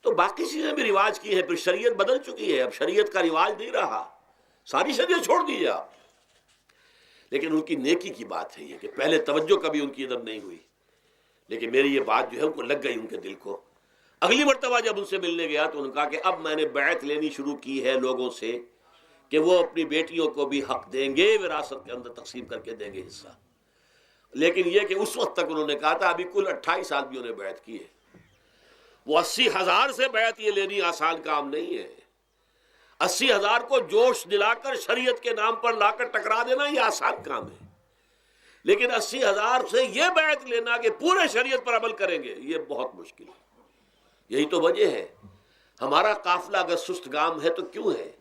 Speaker 1: تو باقی چیزیں بھی رواج کی ہیں. پھر شریعت بدل چکی ہے، اب شریعت کا رواج نہیں رہا، ساری شریعت چھوڑ دیجیے آپ. لیکن ان کی نیکی کی بات ہے یہ کہ پہلے توجہ کبھی ان کی ادھر نہیں ہوئی، لیکن میری یہ بات جو ہے ان کو لگ گئی، ان کے دل کو. اگلی مرتبہ جب ان سے ملنے گیا تو انہوں نے کہا کہ اب میں نے بیعت لینی شروع کی ہے لوگوں سے کہ وہ اپنی بیٹیوں کو بھی حق دیں گے، وراثت کے اندر تقسیم کر کے دیں گے حصہ. لیکن یہ کہ اس وقت تک انہوں نے کہا تھا ابھی کل 28 آدمیوں نے بیعت کی ہے. وہ 80,000 سے بیعت یہ لینی آسان کام نہیں ہے. 80,000 کو جوش دلا کر شریعت کے نام پر لا کر ٹکرا دینا یہ آسان کام ہے، لیکن 80,000 سے یہ بیعت لینا کہ پورے شریعت پر عمل کریں گے یہ بہت مشکل ہے. یہی تو وجہ ہے ہمارا قافلہ اگر سست گام ہے تو کیوں ہے.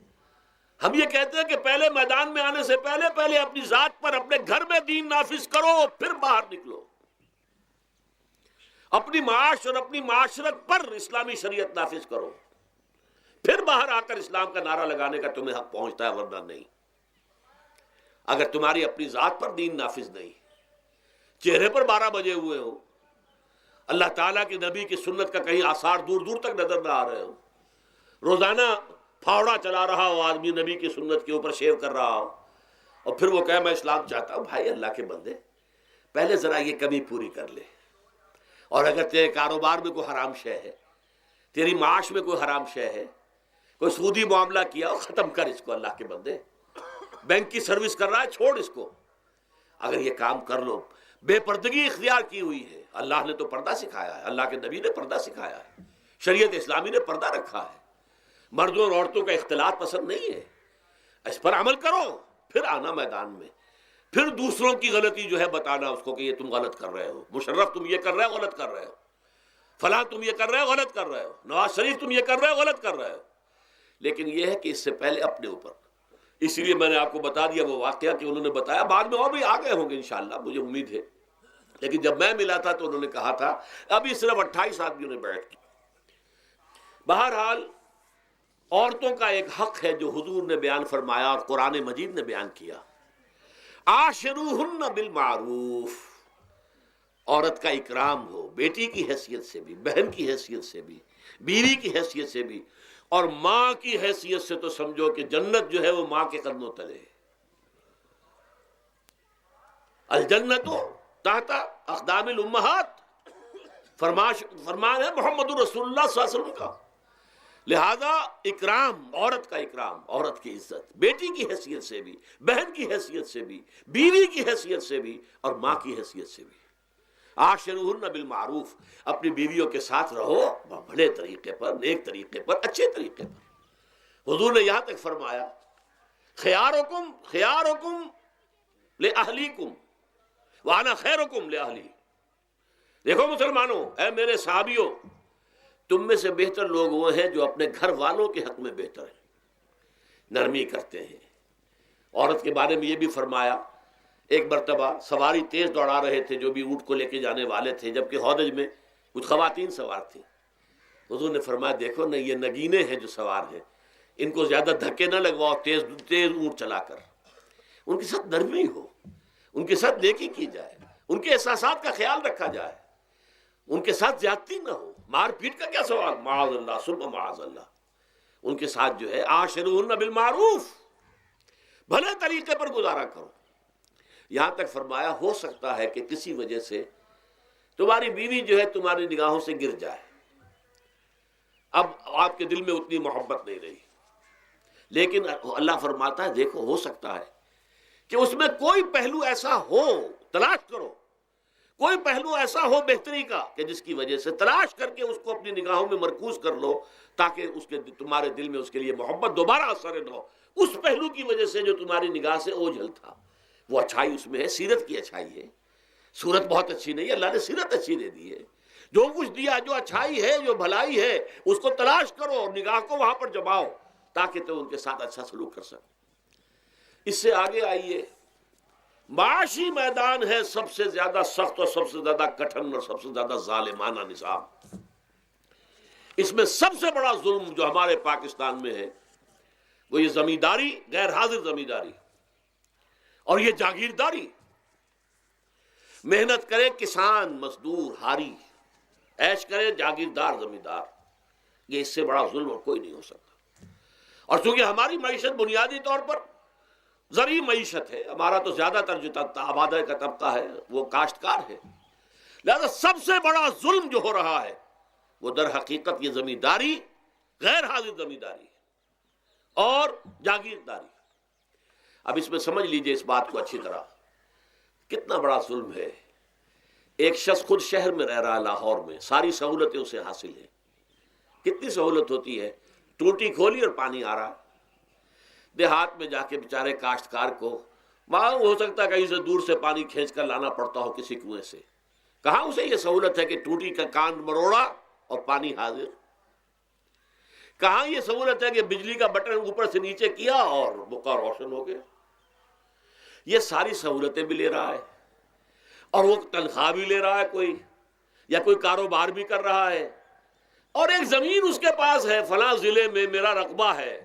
Speaker 1: ہم یہ کہتے ہیں کہ پہلے میدان میں آنے سے پہلے اپنی ذات پر، اپنے گھر میں دین نافذ کرو، پھر باہر نکلو. اپنی معاش اور اپنی معاشرت پر اسلامی شریعت نافذ کرو، پھر باہر آ کر اسلام کا نعرہ لگانے کا تمہیں حق پہنچتا ہے، ورنہ نہیں. اگر تمہاری اپنی ذات پر دین نافذ نہیں، چہرے پر 12 بجے ہوئے ہو، اللہ تعالیٰ کے نبی کی سنت کا کہیں آثار دور دور تک نظر نہ آ رہے ہو، روزانہ پھاوڑا چلا رہا ہو آدمی نبی کی سنت کے اوپر شیو کر رہا ہو، اور پھر وہ کہے میں اسلام چاہتا ہوں. بھائی اللہ کے بندے، پہلے ذرا یہ کمی پوری کر لے. اور اگر تیرے کاروبار میں کوئی حرام شے ہے، تیری معاش میں کوئی حرام شے ہے، کوئی سودی معاملہ کیا ہو، ختم کر اس کو. اللہ کے بندے، بینک کی سروس کر رہا ہے، چھوڑ اس کو. اگر یہ کام کر لو، بے پردگی اختیار کی ہوئی ہے. اللہ نے تو پردہ سکھایا ہے، اللہ کے نبی نے پردہ سکھایا ہے، شریعت اسلامی نے پردہ رکھا ہے. مردوں اور عورتوں کا اختلاط پسند نہیں ہے. اس پر عمل کرو، پھر آنا میدان میں، پھر دوسروں کی غلطی جو ہے بتانا اس کو کہ یہ تم غلط کر رہے ہو، مشرف تم یہ کر رہے ہو، غلط کر رہے ہو، فلاں تم یہ کر رہے ہو، غلط کر رہے ہو، نواز شریف تم یہ کر رہے ہو، غلط کر رہے ہو. لیکن یہ ہے کہ اس سے پہلے اپنے اوپر. اسی لیے میں نے آپ کو بتا دیا وہ واقعہ کہ انہوں نے بتایا، بعد میں اور بھی آ گئے ہوں گے انشاءاللہ، مجھے امید ہے. لیکن جب میں ملا تھا تو انہوں نے کہا تھا ابھی صرف 28 آدمیوں نے بیعت کی. بہرحال عورتوں کا ایک حق ہے جو حضور نے بیان فرمایا اور قرآن مجید نے بیان کیا. عاشروہن بالمعروف، عورت کا اکرام ہو، بیٹی کی حیثیت سے بھی، بہن کی حیثیت سے بھی، بیوی کی حیثیت سے بھی، اور ماں کی حیثیت سے تو سمجھو کہ جنت جو ہے وہ ماں کے قدموں تلے ہے۔ الجنت تحت اقدام الامہات، فرمان ہے محمد رسول اللہ صلی اللہ علیہ وسلم کا۔ لہذا اکرام، عورت کا اکرام، عورت کی عزت، بیٹی کی حیثیت سے بھی، بہن کی حیثیت سے بھی، بیوی کی حیثیت سے بھی، اور ماں کی حیثیت سے بھی۔ عاشروہن بالمعروف، اپنی بیویوں کے ساتھ رہو بڑے طریقے پر، نیک طریقے پر، اچھے طریقے پر۔ حضور نے یہاں تک فرمایا خیارکم خیارکم لأہلیکم وانا خیرکم لأہلی۔ دیکھو مسلمانوں، اے میرے صحابیوں، تم میں سے بہتر لوگ وہ ہیں جو اپنے گھر والوں کے حق میں بہتر ہیں، نرمی کرتے ہیں۔ عورت کے بارے میں یہ بھی فرمایا، ایک مرتبہ سواری تیز دوڑا رہے تھے جو بھی اونٹ کو لے کے جانے والے تھے، جبکہ ہودج میں کچھ خواتین سوار تھیں۔ حضور نے فرمایا دیکھو نہ، یہ نگینے ہیں جو سوار ہیں، ان کو زیادہ دھکے نہ لگواؤ تیز تیز اونٹ چلا کر، ان کے ساتھ نرمی ہو، ان کے ساتھ نیکی کی جائے، ان کے احساسات کا خیال رکھا جائے، ان کے ساتھ زیادتی نہ ہو، مار پیٹ کا کیا سوال، معاذ اللہ ثم معاذ اللہ۔ ان کے ساتھ جو ہے عاشروہن بالمعروف، بھلے طریقے پر گزارا کرو۔ یہاں تک فرمایا ہو سکتا ہے کہ کسی وجہ سے تمہاری بیوی جو ہے تمہاری نگاہوں سے گر جائے، اب آپ کے دل میں اتنی محبت نہیں رہی، لیکن اللہ فرماتا ہے دیکھو ہو سکتا ہے کہ اس میں کوئی پہلو ایسا ہو، تلاش کرو، کوئی پہلو ایسا ہو بہتری کا کہ جس کی وجہ سے تلاش کر کے اس کو اپنی نگاہوں میں مرکوز کر لو، تاکہ اس کے تمہارے دل میں اس کے لیے محبت دوبارہ اثر نہ ہو۔ اس پہلو کی وجہ سے جو تمہاری نگاہ سے اوجھل تھا، وہ اچھائی اس میں ہے، سیرت کی اچھائی ہے۔ صورت بہت اچھی نہیں ہے، اللہ نے سیرت اچھی دے دی ہے۔ جو کچھ دیا، جو اچھائی ہے، جو بھلائی ہے، اس کو تلاش کرو اور نگاہ کو وہاں پر جماؤ تاکہ تم ان کے ساتھ اچھا سلوک کر سکو۔ اس سے آگے آئیے، معاشی میدان ہے سب سے زیادہ سخت اور سب سے زیادہ کٹھن اور سب سے زیادہ ظالمانہ نظام۔ اس میں سب سے بڑا ظلم جو ہمارے پاکستان میں ہے وہ یہ زمینداری، غیر حاضر زمینداری، اور یہ جاگیرداری۔ محنت کرے کسان مزدور ہاری، عیش کرے جاگیردار زمیندار، یہ اس سے بڑا ظلم اور کوئی نہیں ہو سکتا۔ اور چونکہ ہماری معیشت بنیادی طور پر زرعی معیشت ہے، ہمارا تو زیادہ تر جو آبادی کا طبقہ ہے وہ کاشتکار ہے، لہذا سب سے بڑا ظلم جو ہو رہا ہے وہ در حقیقت یہ زمینداری، غیر حاضر زمینداری اور جاگیرداری۔ اب اس میں سمجھ لیجئے اس بات کو اچھی طرح، کتنا بڑا ظلم ہے۔ ایک شخص خود شہر میں رہ رہا ہے، لاہور میں، ساری سہولتیں اسے حاصل ہیں، کتنی سہولت ہوتی ہے، ٹوٹی کھولی اور پانی آ رہا۔ دیہات میں جا کے بیچارے کاشتکار کو معلوم ہو سکتا ہے کہیں سے دور سے پانی کھینچ کر لانا پڑتا ہو کسی کنویں سے، کہاں اسے یہ سہولت ہے کہ ٹوٹی کا کان مروڑا اور پانی حاضر، کہاں یہ سہولت ہے کہ بجلی کا بٹن اوپر سے نیچے کیا اور بقع روشن ہو گیا۔ یہ ساری سہولتیں بھی لے رہا ہے اور وہ تنخواہ بھی لے رہا ہے کوئی، یا کوئی کاروبار بھی کر رہا ہے، اور ایک زمین اس کے پاس ہے، فلاں ضلع میں میرا رقبہ ہے،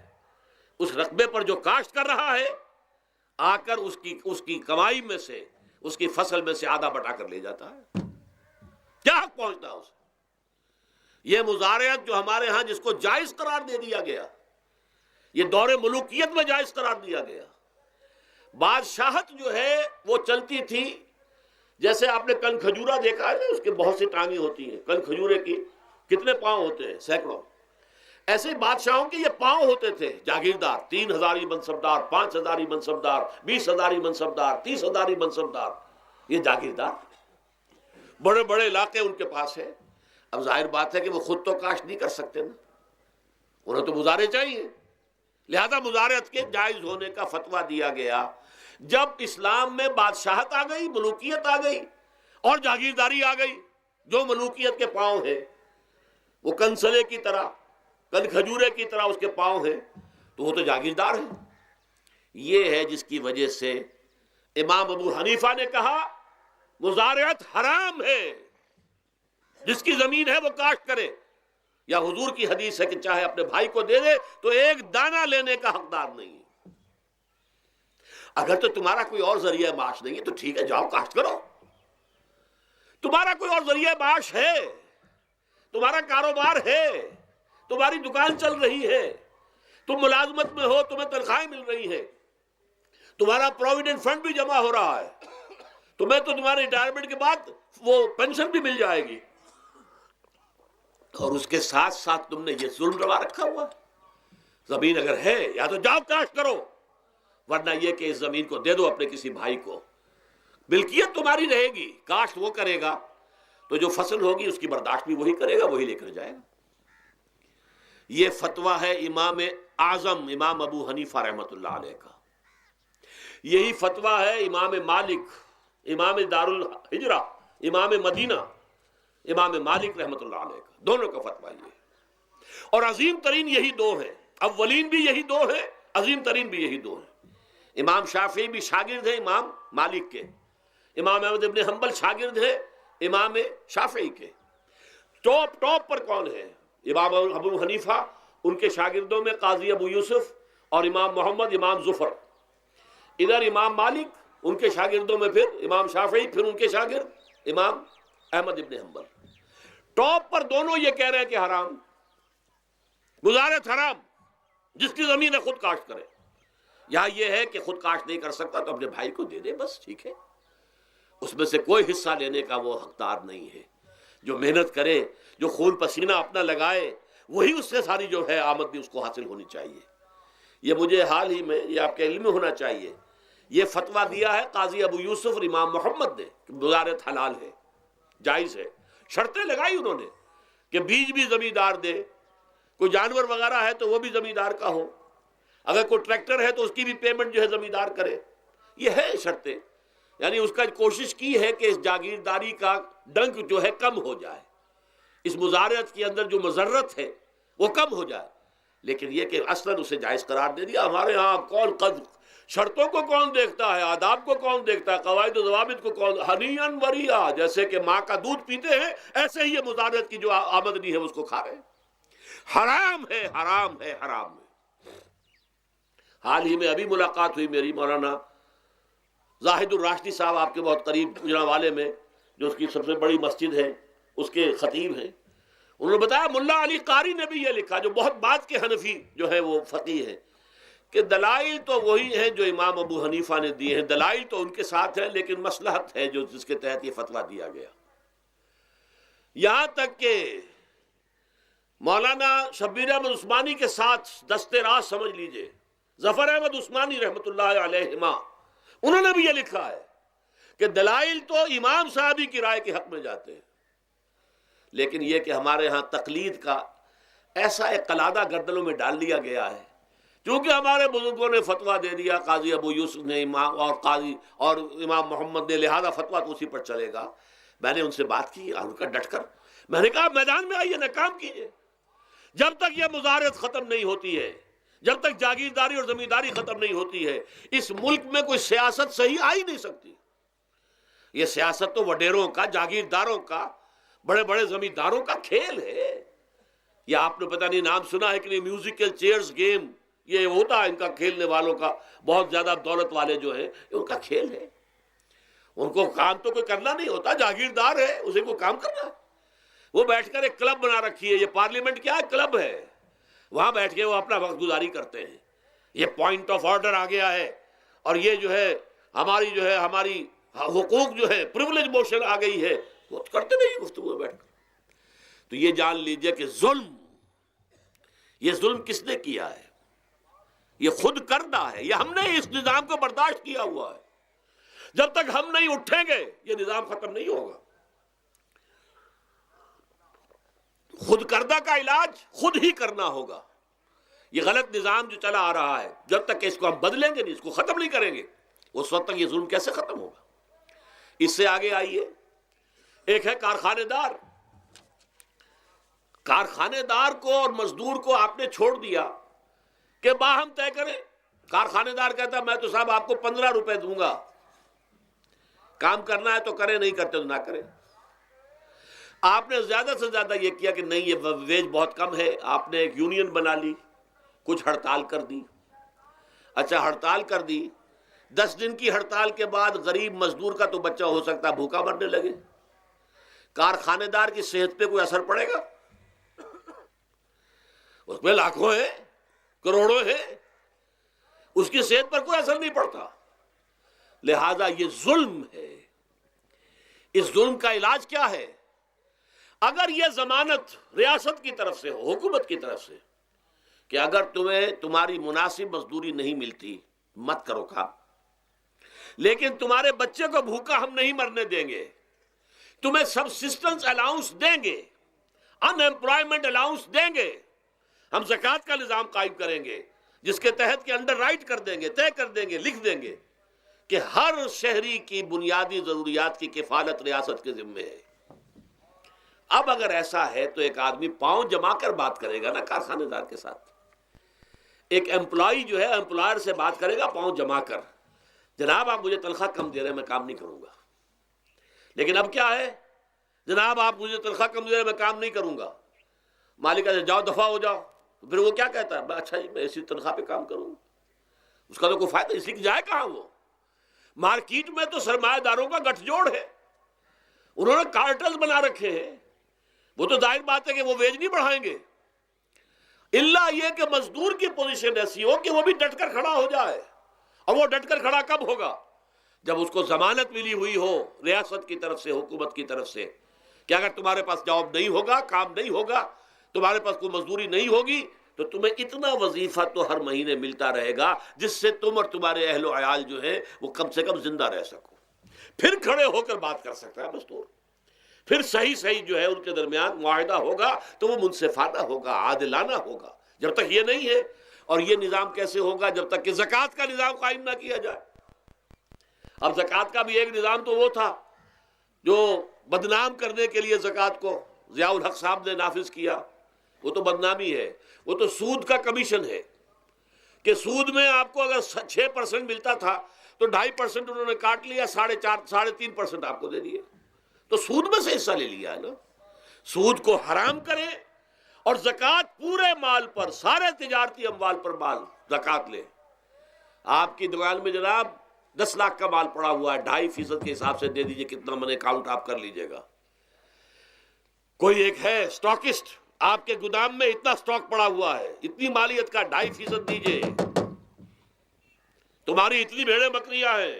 Speaker 1: اس رقبے پر جو کاشت کر رہا ہے آ کر اس کی کمائی میں سے، اس کی فصل میں سے آدھا بٹا کر لے جاتا ہے۔ کیا حق پہنچتا ہے اسے؟ یہ مزارعت جو ہمارے ہاں جس کو جائز قرار دے دیا گیا، یہ دور ملوکیت میں جائز قرار دیا گیا۔ بادشاہت جو ہے وہ چلتی تھی، جیسے آپ نے کن کھجورا دیکھا ہے نا، اس کے بہت سی ٹانگیں ہوتی ہیں، کن کھجورے کی کتنے پاؤں ہوتے ہیں، سینکڑوں۔ ایسے ہی بادشاہوں کے یہ پاؤں ہوتے تھے، جاگیردار، 3000 منصبدار، 5000 منصبدار، 20,000 منصبدار، 30,000 منصبدار، یہ جاگیردار، بڑے بڑے علاقے ان کے پاس ہے۔ اب ظاہر بات ہے کہ وہ خود تو کاشت نہیں کر سکتے نا، انہیں تو مزارع چاہیے، لہذا مزارعت کے جائز ہونے کا فتویٰ دیا گیا۔ جب اسلام میں بادشاہت آ گئی، ملوکیت آ گئی اور جاگیرداری آ گئی، جو ملوکیت کے پاؤں ہیں وہ کنسلے کی طرح، کن کھجورے کی طرح اس کے پاؤں ہیں، تو وہ تو جاگیردار ہے۔ یہ ہے جس کی وجہ سے امام ابو حنیفہ نے کہا مزارعت حرام ہے، جس کی زمین ہے وہ کاشت کرے، یا حضور کی حدیث ہے کہ چاہے اپنے بھائی کو دے دے تو ایک دانہ لینے کا حقدار نہیں ہے۔ اگر تو تمہارا کوئی اور ذریعہ معاش نہیں ہے تو ٹھیک ہے، جاؤ کاشت کرو، تمہارا کوئی اور ذریعہ معاش ہے، تمہارا کاروبار ہے، تمہاری دکان چل رہی ہے، تم ملازمت میں ہو، تمہیں تنخواہیں مل رہی ہیں، تمہارا پروویڈنٹ فنڈ بھی جمع ہو رہا ہے، تمہیں تو تمہارے ریٹائرمنٹ کے بعد وہ پینشن بھی مل جائے گی، اور اس کے ساتھ ساتھ تم نے یہ ظلم روا رکھا ہوا۔ زمین اگر ہے یا تو جاؤ کاشت کرو، ورنہ یہ کہ اس زمین کو دے دو اپنے کسی بھائی کو، ملکیت تمہاری رہے گی، کاشت وہ کرے گا تو جو فصل ہوگی اس کی برداشت بھی وہی کرے گا، وہی لے کر جائے گا۔ یہ فتویٰ ہے امام اعظم امام ابو حنیفہ رحمۃ اللہ علیہ کا، یہی فتویٰ ہے امام مالک، امام دار الحجرہ، امام مدینہ، امام مالک رحمۃ اللہ علیہ کا، دونوں کا فتویٰ یہ ہے۔ اور عظیم ترین یہی دو ہیں، اولین بھی یہی دو ہیں، عظیم ترین بھی یہی دو ہیں۔ امام شافعی بھی شاگرد ہیں امام مالک کے، امام احمد ابن حنبل شاگرد ہیں امام شافعی کے۔ ٹاپ پر کون ہے؟ امام ابو حنیفہ، ان کے شاگردوں میں قاضی ابو یوسف اور امام محمد امام ظفر، ادھر امام مالک، ان کے شاگردوں میں پھر امام شافعی، پھر ان کے شاگرد امام احمد ابن حنبل۔ ٹاپ پر دونوں یہ کہہ رہے ہیں کہ حرام، مزارعت حرام، جس کی زمین ہے خود کاشت کرے۔ یہاں یہ ہے کہ خود کاشت نہیں کر سکتا تو اپنے بھائی کو دے دے، بس ٹھیک ہے، اس میں سے کوئی حصہ لینے کا وہ حقدار نہیں ہے۔ جو محنت کرے، جو خون پسینہ اپنا لگائے، وہی اس سے ساری جو ہے آمدنی اس کو حاصل ہونی چاہیے۔ یہ مجھے حال ہی میں، یہ آپ کے علم میں ہونا چاہیے، یہ فتویٰ دیا ہے قاضی ابو یوسف اور امام محمد نے کہ مزارعت حلال ہے، جائز ہے۔ شرطیں لگائی انہوں نے کہ بیج بھی زمیندار دے، کوئی جانور وغیرہ ہے تو وہ بھی زمیندار کا ہو، اگر کوئی ٹریکٹر ہے تو اس کی بھی پیمنٹ جو ہے زمیندار کرے۔ یہ ہے شرطیں، یعنی اس کا کوشش کی ہے کہ اس جاگیرداری کا ڈنک جو ہے کم ہو جائے، اس مزارعت کے اندر جو مضرت ہے وہ کم ہو جائے، لیکن یہ کہ اصلاً اسے جائز قرار دے دیا۔ ہمارے ہاں کون شرطوں کو کون دیکھتا ہے، آداب کو کون دیکھتا ہے، قواعد و ضوابط کو کون، ہنیئن وریا، جیسے کہ ماں کا دودھ پیتے ہیں ایسے ہی یہ مزارعت کی جو آمدنی ہے اس کو کھا رہے ہیں۔ حرام ہے، حرام ہے، حرام ہے۔ حال ہی میں ابھی ملاقات ہوئی میری مولانا زاہد الراشدی صاحب، آپ کے بہت قریب گجرانوالے میں، جو اس کی سب سے بڑی مسجد ہے، اس کے خطیب ہیں۔ انہوں نے بتایا ملا علی قاری نے بھی یہ لکھا، جو بہت بعد کے حنفی جو ہے وہ فقیہ ہیں، کہ دلائل تو وہی ہیں جو امام ابو حنیفہ نے دیے ہیں، دلائل تو ان کے ساتھ ہیں، لیکن مصلحت ہے جو جس کے تحت یہ فتویٰ دیا گیا۔ یہاں تک کہ مولانا شبیر احمد عثمانی کے ساتھ دست راست سمجھ لیجئے، ظفر احمد عثمانی رحمۃ اللہ علیہما، انہوں نے بھی یہ لکھا ہے کہ دلائل تو امام صاحبی کی رائے کے حق میں جاتے ہیں، لیکن یہ کہ ہمارے ہاں تقلید کا ایسا ایک قلادہ گردنوں میں ڈال دیا گیا ہے، چونکہ ہمارے بزرگوں نے فتویٰ دے دیا، قاضی ابو یوسف نے، امام اور قاضی اور امام محمد نے، لہذا فتویٰ تو اسی پر چلے گا۔ میں نے ان سے بات کی اور ان کا ڈٹ کر میں نے کہا میدان میں آئیے، نہ کام کیجیے، جب تک یہ مزارعت ختم نہیں ہوتی ہے، جب تک جاگیرداری اور زمینداری ختم نہیں ہوتی ہے، اس ملک میں کوئی سیاست صحیح آ ہی نہیں سکتی۔ یہ سیاست تو وڈیروں کا، جاگیرداروں کا، بڑے بڑے زمینداروں کا کھیل ہے۔ یہ آپ نے پتہ نہیں نام سنا ہے کہ نہیں، میوزیکل چیئرز گیم، یہ ہوتا ہے ان کا کھیلنے والوں کا، بہت زیادہ دولت والے جو ہیں، یہ ان کا کھیل ہے۔ ان کو کام تو کوئی کرنا نہیں ہوتا، جاگیردار ہے، اسے کوئی کام کرنا ہے۔ وہ بیٹھ کر ایک کلب بنا رکھی ہے، یہ پارلیمنٹ کیا ہے، کلب ہے، وہاں بیٹھ کے وہ اپنا وقت گزاری کرتے ہیں۔ یہ پوائنٹ آف آرڈر آ گیا ہے، اور یہ جو ہے ہماری حقوق جو ہے، پریولیج موشن آ گئی ہے، وہ کرتے نہیں گفتگو بیٹھ کر۔ تو یہ جان لیجئے کہ یہ ظلم کس نے کیا ہے؟ یہ خود کردہ ہے، یہ ہم نے اس نظام کو برداشت کیا ہوا ہے۔ جب تک ہم نہیں اٹھیں گے یہ نظام ختم نہیں ہوگا۔ خود کردہ کا علاج خود ہی کرنا ہوگا۔ یہ غلط نظام جو چلا آ رہا ہے، جب تک کہ اس کو ہم بدلیں گے نہیں، اس کو ختم نہیں کریں گے، اس وقت تک یہ ظلم کیسے ختم ہوگا؟ اس سے آگے آئیے، ایک ہے کارخانے دار۔ کارخانے دار کو اور مزدور کو آپ نے چھوڑ دیا کہ باہم طے کریں۔ کارخانے دار کہتا ہے میں تو صاحب آپ کو 15 روپے دوں گا، کام کرنا ہے تو کریں، نہیں کرتے تو نہ کریں۔ آپ نے زیادہ سے زیادہ یہ کیا کہ نہیں، یہ ویج بہت کم ہے، آپ نے ایک یونین بنا لی، کچھ ہڑتال کر دی۔ اچھا ہڑتال کر دی، 10 دن کی ہڑتال کے بعد غریب مزدور کا تو بچہ ہو سکتا ہے بھوکا مرنے لگے، کارخانے دار کی صحت پہ کوئی اثر پڑے گا؟ اس میں لاکھوں ہیں، کروڑوں ہیں، اس کی صحت پر کوئی اثر نہیں پڑتا۔ لہذا یہ ظلم ہے۔ اس ظلم کا علاج کیا ہے؟ اگر یہ ضمانت ریاست کی طرف سے ہو، حکومت کی طرف سے، کہ اگر تمہیں تمہاری مناسب مزدوری نہیں ملتی مت کرو کام، لیکن تمہارے بچے کو بھوکا ہم نہیں مرنے دیں گے، تمہیں سبسسٹنس الاؤنس دیں گے، ان ایمپلائمنٹ الاؤنس دیں گے، ہم زکوٰۃ کا نظام قائم کریں گے جس کے تحت کہ انڈر رائٹ کر دیں گے، طے کر دیں گے، لکھ دیں گے کہ ہر شہری کی بنیادی ضروریات کی کفالت ریاست کے ذمے ہے۔ اب اگر ایسا ہے تو ایک آدمی پاؤں جما کر بات کرے گا نا کارخانے دار کے ساتھ، ایک امپلائی جو ہے امپلائر سے بات کرے گا پاؤں جما کر، جناب آپ مجھے تنخواہ کم دے رہے ہیں میں کام نہیں کروں گا۔ لیکن اب کیا ہے؟ جناب آپ مجھے تنخواہ کم دے رہے ہیں میں کام نہیں کروں گا۔ مالک کہتے جاؤ دفعہ ہو جاؤ، پھر وہ کیا کہتا ہے؟ اچھا جی میں اسی تنخواہ پہ کام کروں، اس کا تو کوئی فائدہ، اسی کی جائے کہاں وہ؟ مارکیٹ میں تو سرمایہ داروں کا گٹھ جوڑ ہے، انہوں نے کارٹلز بنا رکھے ہیں، وہ تو ظاہر بات ہے کہ وہ ویج نہیں بڑھائیں گے، الا یہ کہ مزدور کی پوزیشن ایسی ہو کہ وہ بھی ڈٹ کر کھڑا ہو جائے۔ اور وہ ڈٹ کر کھڑا کب ہوگا؟ جب اس کو ضمانت ملی ہوئی ہو ریاست کی طرف سے، حکومت کی طرف سے، کہ اگر تمہارے پاس جاب نہیں ہوگا، کام نہیں ہوگا، تمہارے پاس کوئی مزدوری نہیں ہوگی تو تمہیں اتنا وظیفہ تو ہر مہینے ملتا رہے گا جس سے تم اور تمہارے اہل و عیال جو ہے وہ کم سے کم زندہ رہ سکو۔ پھر کھڑے ہو کر بات کر سکتا ہے مزدور، پھر صحیح جو ہے ان کے درمیان معاہدہ ہوگا تو وہ منصفانہ ہوگا، عادلانہ ہوگا۔ جب تک یہ نہیں ہے، اور یہ نظام کیسے ہوگا؟ جب تک کہ زکوٰۃ کا نظام قائم نہ کیا جائے۔ اب زکوٰۃ کا بھی ایک نظام تو وہ تھا جو بدنام کرنے کے لیے زکوٰۃ کو ضیاء الحق صاحب نے نافذ کیا، وہ تو بدنامی ہے، وہ تو سود کا کمیشن ہے کہ سود میں آپ کو اگر 6% ملتا تھا تو 2.5% انہوں نے کاٹ لیا، 3.5% آپ کو دے دیے، تو سود میں سے حصہ لے لیا ہے نا۔ سود کو حرام کریں اور زکوٰۃ پورے مال پر، سارے تجارتی اموال پر مال زکوٰۃ لیں۔ آپ کی دکان میں جناب 10 لاکھ کا مال پڑا ہوا ہے، 2.5% کے حساب سے دے دیجئے، کتنا من اکاؤنٹ آپ کر لیجئے گا۔ کوئی ایک ہے سٹاکسٹ، آپ کے گودام میں اتنا سٹاک پڑا ہوا ہے، اتنی مالیت کا 2.5% دیجئے، تمہاری اتنی بھیڑیں بکریاں ہیں،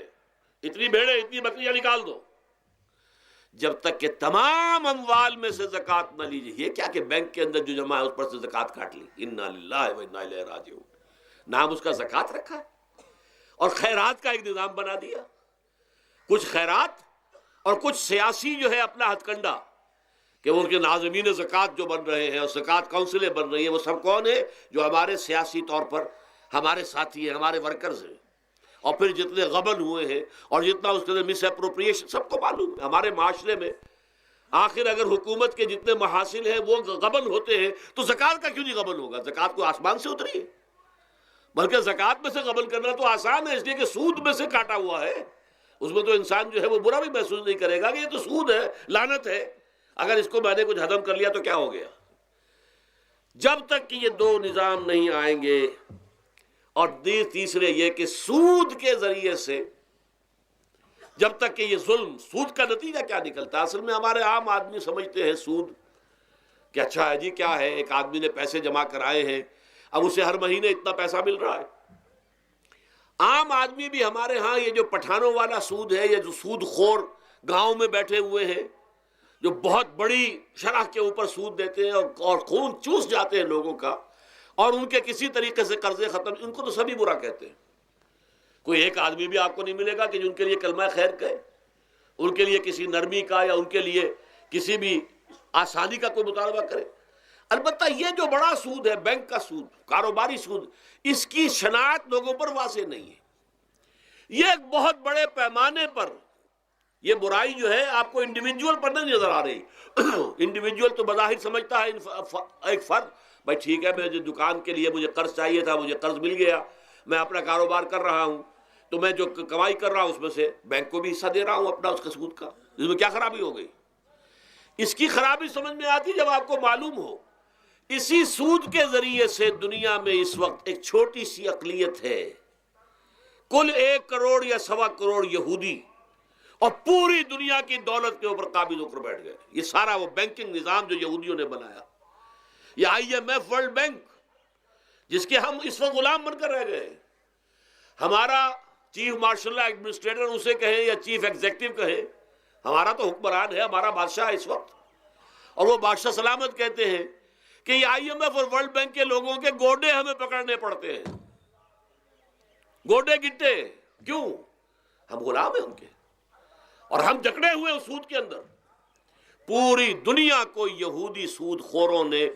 Speaker 1: اتنی بھیڑیں اتنی بکریاں نکال دو۔ جب تک کہ تمام اموال میں سے زکوٰۃ نہ لیجیے، یہ کیا کہ بینک کے اندر جو جمع ہے اس پر سے زکوٰۃ کاٹ لی، انا للہ و انا الیہ راجعون، نام اس کا زکوٰۃ رکھا ہے، اور خیرات کا ایک نظام بنا دیا، کچھ خیرات اور کچھ سیاسی جو ہے اپنا ہتھ کنڈا، کہ وہ کے ناظمین زکوٰۃ جو بن رہے ہیں اور زکوٰۃ کونسلیں بن رہی ہیں، وہ سب کون ہیں؟ جو ہمارے سیاسی طور پر ہمارے ساتھی ہیں، ہمارے ورکرز ہیں، اور پھر جتنے غبن ہوئے ہیں اور جتنا اس کے مس اپروپریشن، سب کو معلوم ہے ہمارے معاشرے میں۔ آخر اگر حکومت کے جتنے محاصل ہیں وہ غبن ہوتے ہیں تو زکوٰۃ کا کیوں نہیں غبن ہوگا؟ زکوٰۃ کو آسمان سے اتری ہے، بلکہ زکوٰۃ میں سے غبن کرنا تو آسان ہے، اس لیے کہ سود میں سے کاٹا ہوا ہے، اس میں تو انسان جو ہے وہ برا بھی محسوس نہیں کرے گا کہ یہ تو سود ہے، لعنت ہے، اگر اس کو میں نے کچھ ہضم کر لیا تو کیا ہو گیا۔ جب تک کہ یہ دو نظام نہیں آئیں گے، اور تیسرے یہ کہ سود کے ذریعے سے، جب تک کہ یہ ظلم، سود کا نتیجہ کیا نکلتا ہے؟ اصل میں ہمارے عام آدمی سمجھتے ہیں سود کہ اچھا ہے جی، کیا ہے، ایک آدمی نے پیسے جمع کرائے ہیں، اب اسے ہر مہینے اتنا پیسہ مل رہا ہے۔ عام آدمی بھی ہمارے ہاں یہ جو پٹھانوں والا سود ہے، یہ جو سود خور گاؤں میں بیٹھے ہوئے ہیں جو بہت بڑی شرح کے اوپر سود دیتے ہیں اور خون چوس جاتے ہیں لوگوں کا، اور ان کے کسی طریقے سے قرضے ختم، ان کو تو سبھی برا کہتے ہیں۔ کوئی ایک آدمی بھی آپ کو نہیں ملے گا کہ جن کے لیے کلمہ خیر کہے، ان کے لیے کسی نرمی کا یا ان کے لیے کسی بھی آسانی کا کوئی مطالبہ کرے۔ البتہ یہ جو بڑا سود ہے، بینک کا سود، کاروباری سود، اس کی شناخت لوگوں پر واضح نہیں ہے۔ یہ ایک بہت بڑے پیمانے پر یہ برائی جو ہے آپ کو انڈیویجول پر نہیں نظر آ رہی۔ انڈیویجول تو بظاہر سمجھتا ہے ایک فرد، بھائی ٹھیک ہے، مجھے دکان کے لیے مجھے قرض چاہیے تھا، مجھے قرض مل گیا، میں اپنا کاروبار کر رہا ہوں، تو میں جو کمائی کر رہا ہوں اس میں سے بینک کو بھی حصہ دے رہا ہوں اپنا، اس کا سود کا، اس میں کیا خرابی ہو گئی؟ اس کی خرابی سمجھ میں آتی جب آپ کو معلوم ہو اسی سود کے ذریعے سے دنیا میں اس وقت ایک چھوٹی سی اقلیت ہے، کل 1 کروڑ یا 1.25 کروڑ یہودی، اور پوری دنیا کی دولت کے اوپر قابض ہو کر بیٹھ گئے. یہ سارا وہ بینکنگ نظام جو یہودیوں نے بنایا، یہ IMF ورلڈ بینک جس کے ہم اس وقت غلام بن کر رہ گئے. ہمارا چیف مارشل ایڈمنسٹریٹر اسے کہیں یا چیف ایگزیکٹو کہیں، ہمارا تو حکمران ہے، ہمارا بادشاہ ہے اس وقت. اور وہ بادشاہ سلامت کہتے ہیں کہ یہ IMF اور ورلڈ بینک کے لوگوں کے گوڈے ہمیں پکڑنے پڑتے ہیں، گوڈے گٹے. کیوں؟ ہم غلام ہیں ان کے، اور ہم جکڑے ہوئے اس سود کے اندر. پوری دنیا کو یہودی سود خوروں نے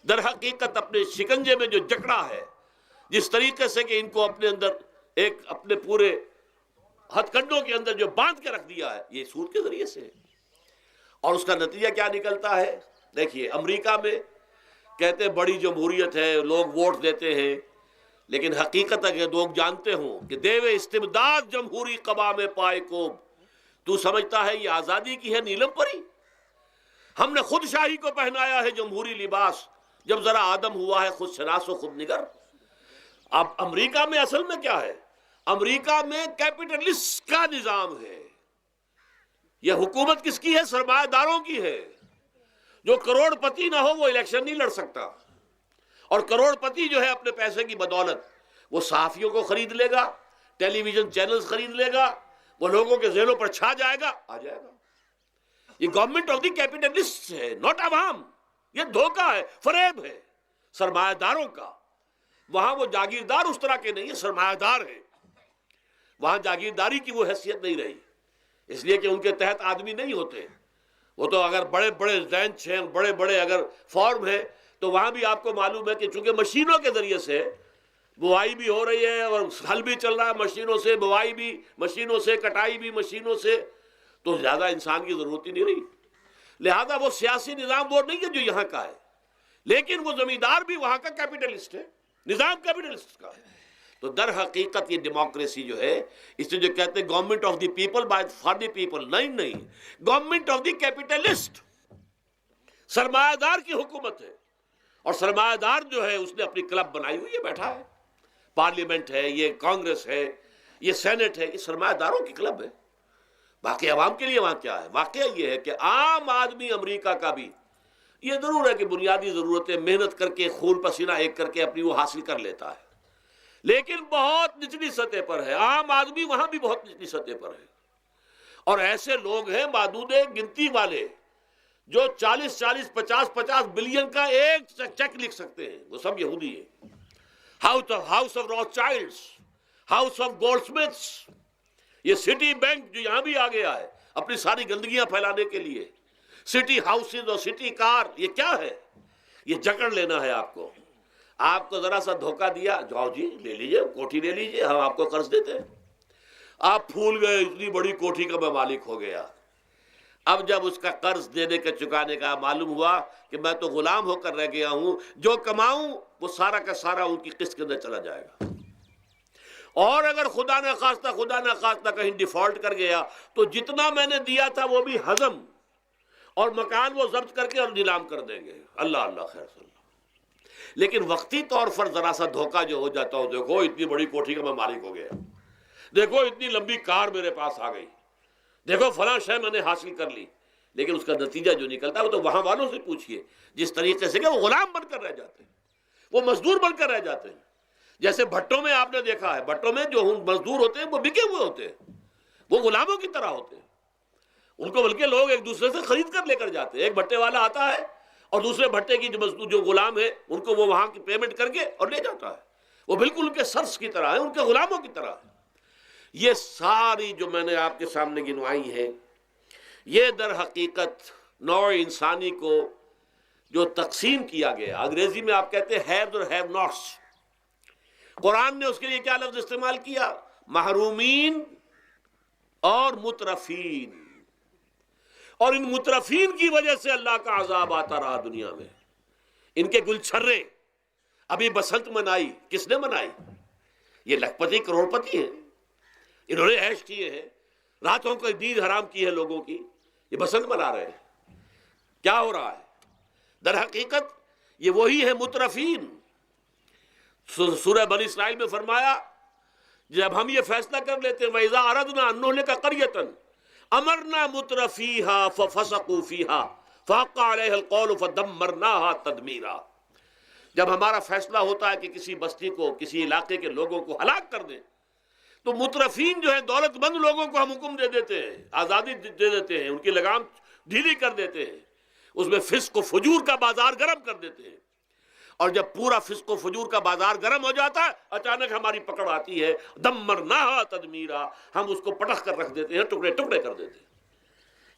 Speaker 1: در حقیقت اپنے شکنجے میں جو جکڑا ہے، جس طریقے سے کہ ان کو اپنے اندر ایک اپنے پورے ہتھ کنڈوں کے اندر جو باندھ کے رکھ دیا ہے، یہ سود کے ذریعے سے. اور اس کا نتیجہ کیا نکلتا ہے؟ دیکھیے، امریکہ میں کہتے ہیں بڑی جمہوریت ہے، لوگ ووٹ دیتے ہیں، لیکن حقیقت اگر لوگ جانتے ہوں کہ دیوے استبداد جمہوری قبا میں پائے کوب، تو سمجھتا ہے یہ آزادی کی ہے نیلم پری. ہم نے خود شاہی کو پہنایا ہے جمہوری لباس، جب ذرا آدم ہوا ہے خود شناس و خود نگر. اب امریکہ میں اصل میں کیا ہے؟ امریکہ میں کیپٹلسٹ کا نظام ہے. یہ حکومت کس کی ہے؟ سرمایہ داروں کی ہے. جو کروڑ پتی نہ ہو وہ الیکشن نہیں لڑ سکتا. اور کروڑ پتی جو ہے اپنے پیسے کی بدولت وہ صحافیوں کو خرید لے گا، ٹیلی ویژن چینلز خرید لے گا، وہ لوگوں کے ذہنوں پر چھا جائے گا، آ جائے گا. یہ گورنمنٹ آف دی کیپٹلسٹ ہے، ناٹ عوام. یہ دھوکہ ہے، فریب ہے سرمایہ داروں کا. وہاں وہ جاگیردار اس طرح کے نہیں ہیں، سرمایہ دار ہیں. وہاں جاگیرداری کی وہ حیثیت نہیں رہی، اس لیے کہ ان کے تحت آدمی نہیں ہوتے. وہ تو اگر بڑے بڑے رینچ ہیں، بڑے بڑے اگر فارم ہیں، تو وہاں بھی آپ کو معلوم ہے کہ چونکہ مشینوں کے ذریعے سے بوائی بھی ہو رہی ہے اور ہل بھی چل رہا ہے مشینوں سے، بوائی بھی مشینوں سے، کٹائی بھی مشینوں سے، تو زیادہ انسان کی ضرورت ہی نہیں رہی. لہذا وہ سیاسی نظام وہ نہیں ہے جو یہاں کا ہے، لیکن وہ زمیندار بھی وہاں کا کیپٹلسٹ ہے، نظام کیپٹلسٹ کا ہے. تو در حقیقت یہ ڈیموکریسی جو ہے، اس سے جو کہتے ہیں government of the people by for the people, نہیں، گورنمنٹ آف دی کیپٹلسٹ، سرمایہ دار کی حکومت ہے. اور سرمایہ دار جو ہے اس نے اپنی کلب بنائی ہوئی ہے، بیٹھا ہے. پارلیمنٹ ہے، یہ کانگریس ہے، یہ سینٹ ہے، یہ سرمایہ داروں کی کلب ہے. باقی عوام کے لیے وہاں کیا ہے؟ واقعہ یہ ہے کہ عام آدمی امریکہ کا بھی یہ ضرور ہے کہ بنیادی ضرورتیں محنت کر کے خون پسینہ ایک کر کے اپنی وہ حاصل کر لیتا ہے، لیکن بہت نچلی سطح پر ہے. عام آدمی وہاں بھی بہت نچلی سطح پر ہے. اور ایسے لوگ ہیں معدود گنتی والے جو 40 50 بلین کا ایک چیک لکھ سکتے ہیں، وہ سب یہودی ہیں. House of Rothschilds, house of Goldsmiths, یہ سٹی بینک جو یہاں بھی آ گیا ہے اپنی ساری گندگیاں پھیلانے کے لیے، سٹی ہاؤسز اور سٹی کار، یہ کیا ہے؟ یہ جکڑ لینا ہے آپ کو. آپ کو ذرا سا دھوکہ دیا، جاؤ جی لے لیجئے، کوٹھی لے لیجئے، ہم آپ کو قرض دیتے ہیں. آپ پھول گئے، اتنی بڑی کوٹھی کا میں مالک ہو گیا. اب جب اس کا قرض دینے کا چکانے کا معلوم ہوا کہ میں تو غلام ہو کر رہ گیا ہوں، جو کماؤں وہ سارا کا سارا ان کی قسط کے اندر چلا جائے گا. اور اگر خدا نہ خواستہ کہیں ڈیفالٹ کر گیا تو جتنا میں نے دیا تھا وہ بھی ہضم، اور مکان وہ ضبط کر کے اور نیلام کر دیں گے. اللہ خیر صلی اللہ. لیکن وقتی طور پر ذرا سا دھوکہ جو ہو جاتا ہو، دیکھو اتنی بڑی کوٹھی کا میں مالک ہو گیا، دیکھو اتنی لمبی کار میرے پاس آ گئی، دیکھو فلاں شے میں نے حاصل کر لی، لیکن اس کا نتیجہ جو نکلتا ہے وہ تو وہاں والوں سے پوچھئے جس طریقے سے کہ وہ غلام بن کر رہ جاتے ہیں، وہ مزدور بن کر رہ جاتے ہیں. جیسے بھٹوں میں آپ نے دیکھا ہے، بھٹوں میں جو مزدور ہوتے ہیں وہ بکے ہوئے ہوتے ہیں، وہ غلاموں کی طرح ہوتے ہیں. ان کو بلکہ لوگ ایک دوسرے سے خرید کر لے کر جاتے ہیں. ایک بھٹے والا آتا ہے اور دوسرے بھٹے کی جو مزدور جو غلام ہے ان کو وہ وہاں کی پیمنٹ کر کے اور لے جاتا ہے. وہ بالکل ان کے سرس کی طرح ہے، ان کے غلاموں کی طرح ہے. یہ ساری جو میں نے آپ کے سامنے گنوائی ہیں، یہ در حقیقت نوع انسانی کو جو تقسیم کیا گیا، انگریزی میں آپ کہتے ہیں ہیوز اور ہیو ناٹس. قرآن نے اس کے لیے کیا لفظ استعمال کیا؟ محرومین اور مترفین. اور ان مترفین کی وجہ سے اللہ کا عذاب آتا رہا دنیا میں. ان کے گلچھرے ابھی بسنت منائی، کس نے منائی؟ یہ لکھپتی کروڑ پتی ہیں، انہوں نے عیش کیے ہیں، راتوں کو نیند حرام کی ہے لوگوں کی، یہ بسنت منا رہے ہیں. کیا ہو رہا ہے؟ در حقیقت یہ وہی ہے مترفین. سورہ بنی اسرائیل میں فرمایا جب ہم یہ فیصلہ کر لیتے ہیں وَإِذَا أَرَدْنَا أَن نُهْلِكَ قَرْيَةً امرنا مترفیہا ففسقوا فیہا فحق علیہ القول فدمرناہا تدمیرا. جب ہمارا فیصلہ ہوتا ہے کہ کسی بستی کو، کسی علاقے کے لوگوں کو ہلاک کر دیں، تو مترفین جو ہیں، دولت مند لوگوں کو ہم حکم دے دیتے ہیں، آزادی دے دیتے ہیں، ان کی لگام ڈھیلی کر دیتے ہیں، اس میں فسق و فجور کا بازار گرم کر دیتے ہیں. اور جب پورا فسق و فجور کا بازار گرم ہو جاتا ہے، اچانک ہماری پکڑ آتی ہے، دمرناہا تدمیرا، ہم اس کو پٹخ کر رکھ دیتے ہیں، ٹکڑے ٹکڑے کر دیتے ہیں.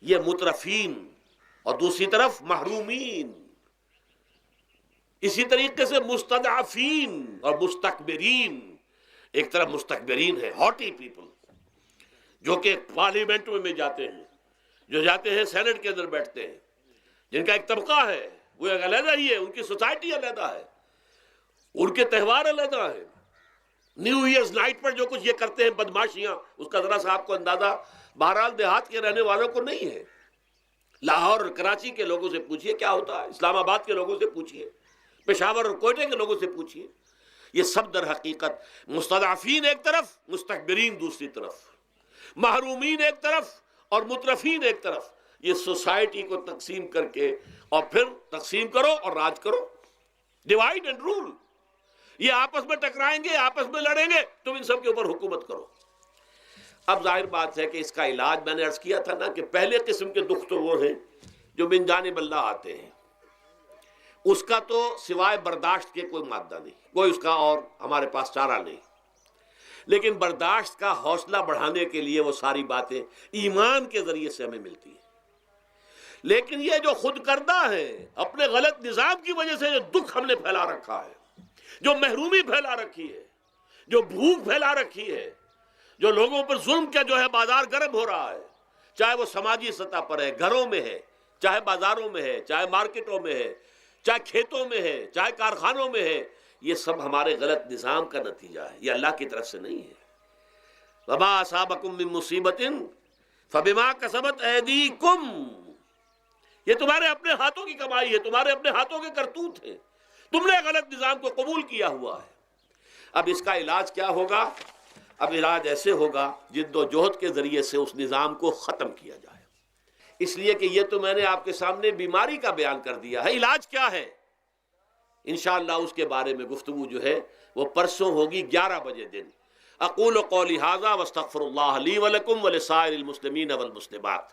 Speaker 1: یہ مترفین. اور دوسری طرف محرومین. اسی طریقے سے مستضعفین اور مستکبرین. ایک طرف مستکبرین ہے، ہاٹی پیپل، جو کہ پارلیمنٹ میں جاتے ہیں، جو جاتے ہیں سینٹ کے اندر بیٹھتے ہیں، جن کا ایک طبقہ ہے، وہ ایک علیحدہ ہی ہے، ان کی سوسائٹی علیحدہ ہے، ان کے تہوار علیحدہ ہیں. نیو ایئرز نائٹ پر جو کچھ یہ کرتے ہیں بدماشیاں، اس کا ذرا سا آپ کو اندازہ بہرحال دیہات کے رہنے والوں کو نہیں ہے. لاہور اور کراچی کے لوگوں سے پوچھئے کیا ہوتا ہے، اسلام آباد کے لوگوں سے پوچھئے، پشاور اور کوئٹہ کے لوگوں سے پوچھئے. یہ سب در حقیقت مستضعفین ایک طرف، مستکبرین دوسری طرف، محرومین ایک طرف اور مترفین ایک طرف. یہ سوسائٹی کو تقسیم کر کے، اور پھر تقسیم کرو اور راج کرو، ڈیوائیڈ اینڈ رول. یہ آپس میں ٹکرائیں گے، آپس میں لڑیں گے، تم ان سب کے اوپر حکومت کرو. اب ظاہر بات ہے کہ اس کا علاج میں نے عرض کیا تھا نا، کہ پہلے قسم کے دکھ تو وہ ہیں جو من جانب اللہ آتے ہیں، اس کا تو سوائے برداشت کے کوئی مادہ نہیں، کوئی اس کا اور ہمارے پاس چارہ نہیں. لیکن برداشت کا حوصلہ بڑھانے کے لیے وہ ساری باتیں ایمان کے ذریعے سے ہمیں ملتی ہیں. لیکن یہ جو خود کردہ ہے، اپنے غلط نظام کی وجہ سے جو دکھ ہم نے پھیلا رکھا ہے، جو محرومی پھیلا رکھی ہے، جو بھوک پھیلا رکھی ہے، جو لوگوں پر ظلم کا جو ہے بازار گرم ہو رہا ہے، چاہے وہ سماجی سطح پر ہے، گھروں میں ہے، چاہے بازاروں میں ہے، چاہے مارکیٹوں میں ہے، چاہے کھیتوں میں ہے، چاہے کارخانوں میں ہے، یہ سب ہمارے غلط نظام کا نتیجہ ہے، یہ اللہ کی طرف سے نہیں ہے. وما اصابکم من مصیبت فبما کسبت ایدیکم، یہ تمہارے اپنے ہاتھوں کی کمائی ہے، تمہارے اپنے ہاتھوں کے کرتوت ہیں، تم نے غلط نظام کو قبول کیا ہوا ہے. اب اس کا علاج کیا ہوگا؟ اب علاج ایسے ہوگا جد و جہد کے ذریعے سے اس نظام کو ختم کیا جائے. اس لیے کہ یہ تو میں نے آپ کے سامنے بیماری کا بیان کر دیا ہے، علاج کیا ہے انشاءاللہ اس کے بارے میں گفتگو جو ہے وہ پرسوں ہوگی 11 بجے دن. اقول قولی ھذا واستغفر اللہ لی ولکم ولسائر المسلمین والمسلمات.